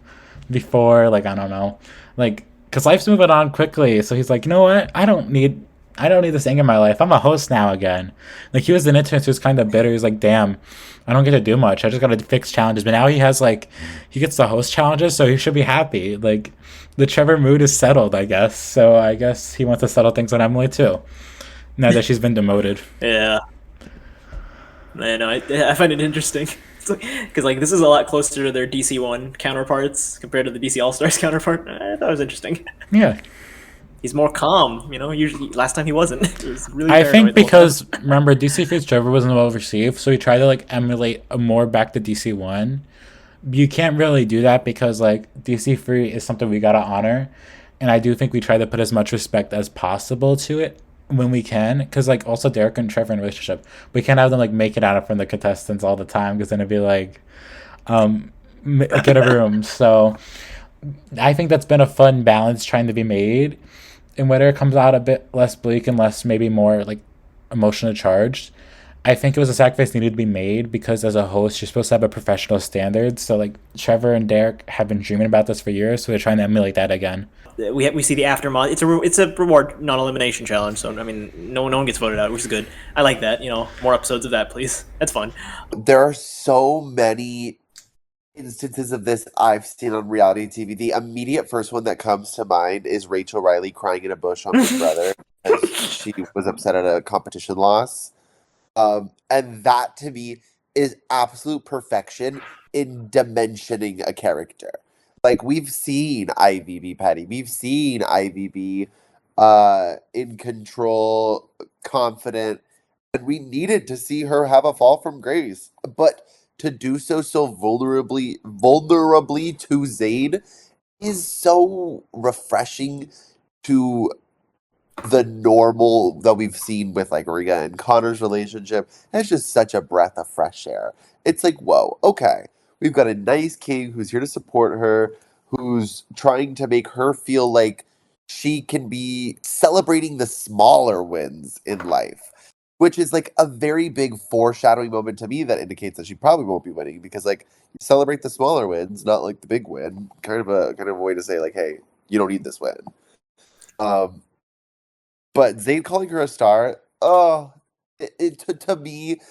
before, like, I don't know, like, because life's moving on quickly. So he's like, you know what? I don't need this anger in my life. I'm a host now again. Like, he was an intern, so he was kind of bitter. He's like, damn, I don't get to do much. I just got to fix challenges. But now he gets the host challenges, so he should be happy. Like, the Trevor mood is settled, I guess. So I guess he wants to settle things on Emily too, now that she's been demoted. Yeah. I know. I find it interesting. Because like this is a lot closer to their DC1 counterparts compared to the DC All-Stars counterpart. I thought it was interesting. Yeah. He's more calm, you know. Usually, last time he wasn't. It was really. I think because remember DC3's Trevor wasn't well received, so he tried to like emulate more back to DC1. You can't really do that because like DC3 is something we gotta honor, and I do think we try to put as much respect as possible to it when we can. Because like also Derek and Trevor in a relationship, we can't have them like make it out from the contestants all the time because then it'd be like, get a room. So I think that's been a fun balance trying to be made. And whether it comes out a bit less bleak and less maybe more like emotionally charged, I think it was a sacrifice needed to be made because as a host, you're supposed to have a professional standard. So like Trevor and Derek have been dreaming about this for years, so they're trying to emulate that again. We see the aftermath. It's a reward non-elimination challenge. So I mean, no one gets voted out, which is good. I like that. You know, more episodes of that, please. That's fun. There are so many instances of this I've seen on reality TV. The immediate first one that comes to mind is Rachel Riley crying in a bush on Big Brother because she was upset at a competition loss. And that to me is absolute perfection in dimensioning a character. Like, we've seen Ivy be petty. We've seen Ivy be in control, confident, and we needed to see her have a fall from grace. But to do so vulnerably to Zayn is so refreshing to the normal that we've seen with like Riga and Connor's relationship. It's just such a breath of fresh air. It's like, whoa, okay, we've got a nice king who's here to support her, who's trying to make her feel like she can be celebrating the smaller wins in life. Which is like a very big foreshadowing moment to me that indicates that she probably won't be winning because like you celebrate the smaller wins, not like the big win. Kind of a way to say like, hey, you don't need this win. But Zayn calling her a star, to me,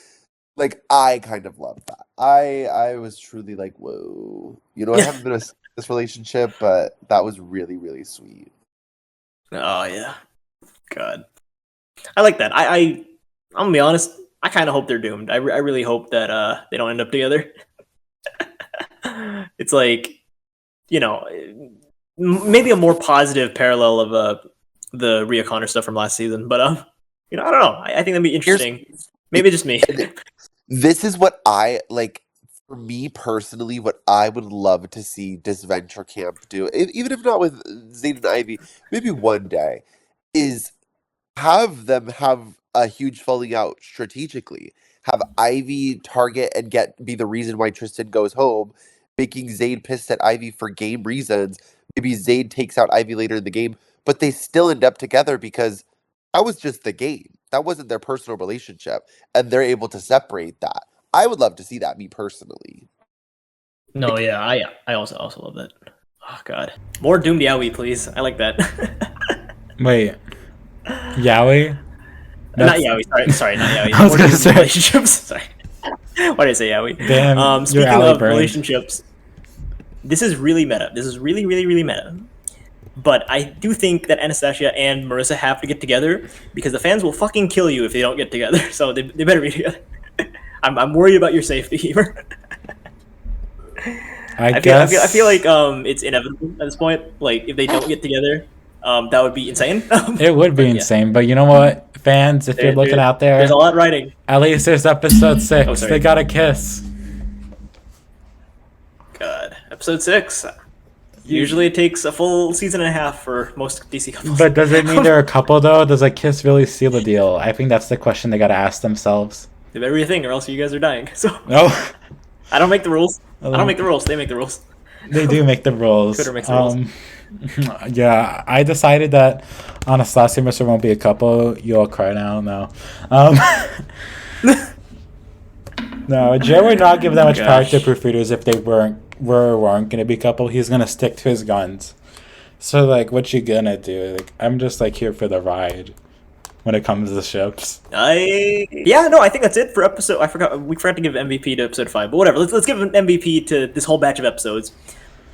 like I kind of love that. I was truly like, whoa, you know, I haven't been in this relationship, but that was really, really sweet. Oh yeah, God, I like that. I'm gonna be honest. I kind of hope they're doomed. I really hope that they don't end up together. It's like, you know, maybe a more positive parallel of the Rhea Connor stuff from last season. But you know, I don't know. I think that'd be interesting. Maybe just me. This is what I like. For me personally, what I would love to see Disventure Camp do, even if not with Zayn and Ivy, maybe one day, is have them have a huge falling out strategically. Have Ivy target and be the reason why Tristan goes home, making Zayn pissed at Ivy for game reasons. Maybe Zayn takes out Ivy later in the game, but they still end up together because that was just the game. That wasn't their personal relationship, and they're able to separate that. I would love to see that, me personally. No, yeah, I also love that. Oh God, more Doomed Yowie, please. I like that. Wait, Yowie? Not Yowie. Sorry, not Yowie. I was gonna say relationships. Sorry. Why did I say Yowie? Damn, speaking of relationships, this is really meta. This is really, really, really meta. But I do think that Anastasia and Marissa have to get together because the fans will fucking kill you if they don't get together. So they better be together. I'm worried about your safety, Imer. I feel like it's inevitable at this point. Like if they don't get together, that would be insane. It would be insane, but you know what, fans, if you're looking out there, there's a lot riding. At least there's episode 6. They got a kiss. God, episode 6. Usually it takes a full season and a half for most DC couples. But does it mean they're a couple though? Does a kiss really seal the deal? I think that's the question they gotta ask themselves. They better be a thing, or else you guys are dying. So no, I don't make the rules. I don't make the rules. They make the rules. They do make the rules. Twitter makes the rules. Yeah, I decided that Anastasia and Mr. won't be a couple. You'll cry now. No. No, Jay would not give that much power to proofreaders if they weren't going to be a couple. He's going to stick to his guns. So, like, what you gonna do? Like, I'm just, like, here for the ride when it comes to the ships. I think that's it for episode. We forgot to give MVP to episode 5, but whatever. Let's give an MVP to this whole batch of episodes.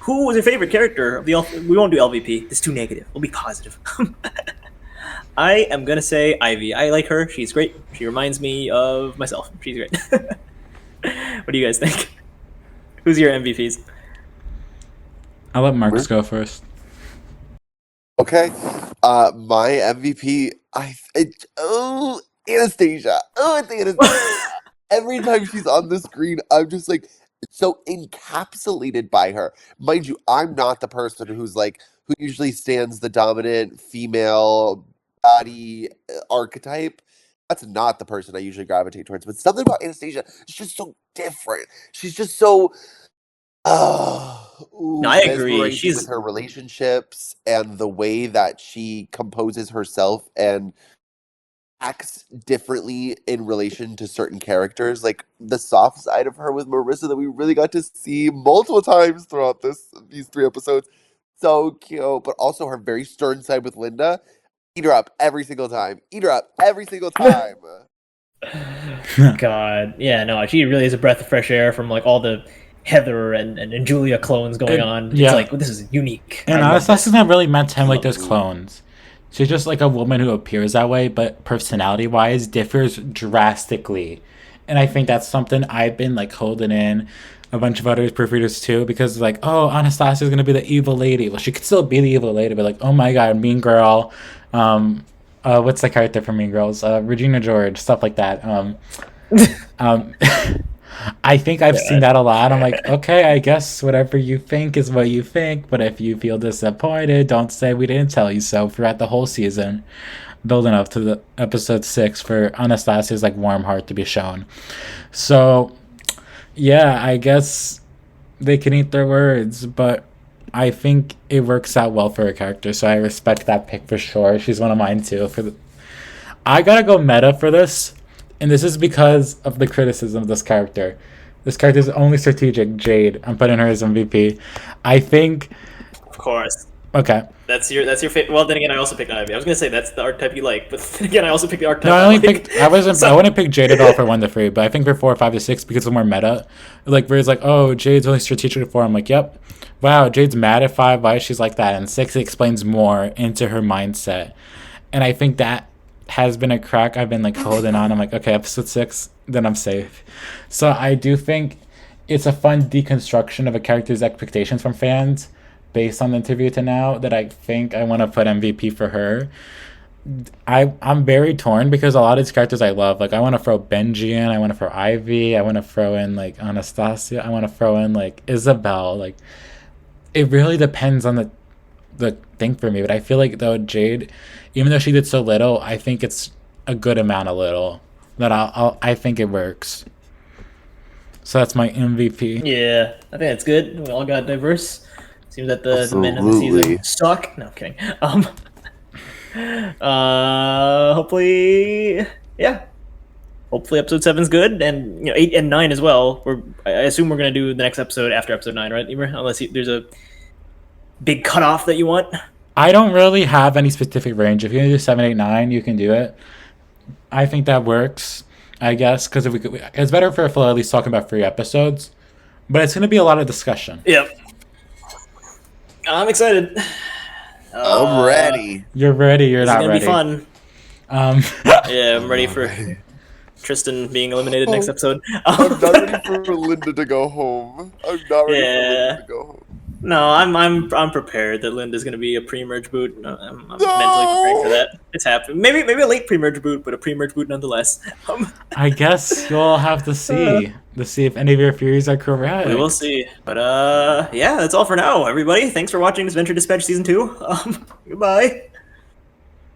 Who was your favorite character of the? We won't do LVP. It's too negative. We'll be positive. I am gonna say Ivy. I like her. She's great. She reminds me of myself. She's great. What do you guys think? Who's your MVPs? I'll let Marcus go first. Okay. My MVP, Anastasia. I think Anastasia. Every time she's on the screen, I'm just like so encapsulated by her. Mind you, I'm not the person who usually stands the dominant female body archetype. That's not the person I usually gravitate towards. But something about Anastasia is just so different. She's just so I agree. She's with her relationships and the way that she composes herself and acts differently in relation to certain characters, like the soft side of her with Marissa that we really got to see multiple times throughout these 3 episodes. So cute, but also her very stern side with Linda. Eat her up every single time. God, yeah, no, she really is a breath of fresh air from like all the Heather and Julia clones going on. Yeah. It's like, well, this is unique. And Anastasia's not really meant to have like those clones. She's just like a woman who appears that way, but personality-wise differs drastically. And I think that's something I've been like holding in a bunch of other proofreaders too, because like, oh, Anastasia's gonna be the evil lady. Well, she could still be the evil lady, but like, oh my god, Mean Girl. What's the character from Mean Girls? Regina George, stuff like that. I think I've seen that a lot. I'm like, okay, I guess whatever you think is what you think, but if you feel disappointed, don't say we didn't tell you so throughout the whole season, building up to the episode 6 for Anastasia's like warm heart to be shown. So yeah, I guess they can eat their words, but I think it works out well for her character, so I respect that pick for sure. She's one of mine too. I gotta go meta for this. And this is because of the criticism of this character. This character is only strategic. Jade. I'm putting her as MVP. I think. Of course. Okay. That's your favorite. Well, then again, I also picked Ivy. I was gonna say that's the archetype you like, but then again, I also picked the archetype. No, I wouldn't pick Jade at all for 1 to 3, but I think for 4, 5 to 6 because it's more meta. Like where it's like, oh, Jade's only strategic at 4. I'm like, yep. Wow, Jade's mad at 5. Why is she like that? And 6 explains more into her mindset, and I think that has been a crack I've been like holding on. I'm like, okay, episode 6, then I'm safe. So I do think it's a fun deconstruction of a character's expectations from fans based on the interview to now that I think I want to put MVP for her. I'm very torn because a lot of these characters I love. Like I want to throw Benji in, I want to throw Ivy, I want to throw in like Anastasia, I want to throw in like Isabel. Like it really depends on the thing for me, but I feel like though Jade, even though she did so little, I think it's a good amount of little that I think it works. So that's my MVP. Yeah, I think that's good. We all got diverse. Seems that the men of the season suck. No, I'm kidding. Hopefully episode 7's good, and 8 and 9 as well. I assume we're gonna do the next episode after episode 9, right, Imer? Unless there's a big cutoff that you want. I don't really have any specific range. If you're gonna do 7, 8, 9, you can do it. I think that works, I guess, because it's better for Phil at least talking about 3 episodes, but it's gonna be a lot of discussion. Yep. I'm excited. I'm ready. You're ready. You're not ready. It's gonna be fun. Yeah, I'm ready for. Tristan being eliminated next episode. I'm not ready for Linda to go home. I'm not ready for Linda to go home. No, I'm prepared that Linda's gonna be a pre-merge boot. I'm mentally prepared for that. It's happening. Maybe a late pre-merge boot, but a pre-merge boot nonetheless. I guess you'll have to see if any of your theories are correct. We will see. But yeah, that's all for now, everybody. Thanks for watching Disventure Dispatch Season 2. Goodbye.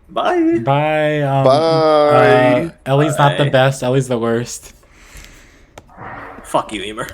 Bye. Bye. Bye. Ellie's not the best. Ellie's the worst. Fuck you, Imer.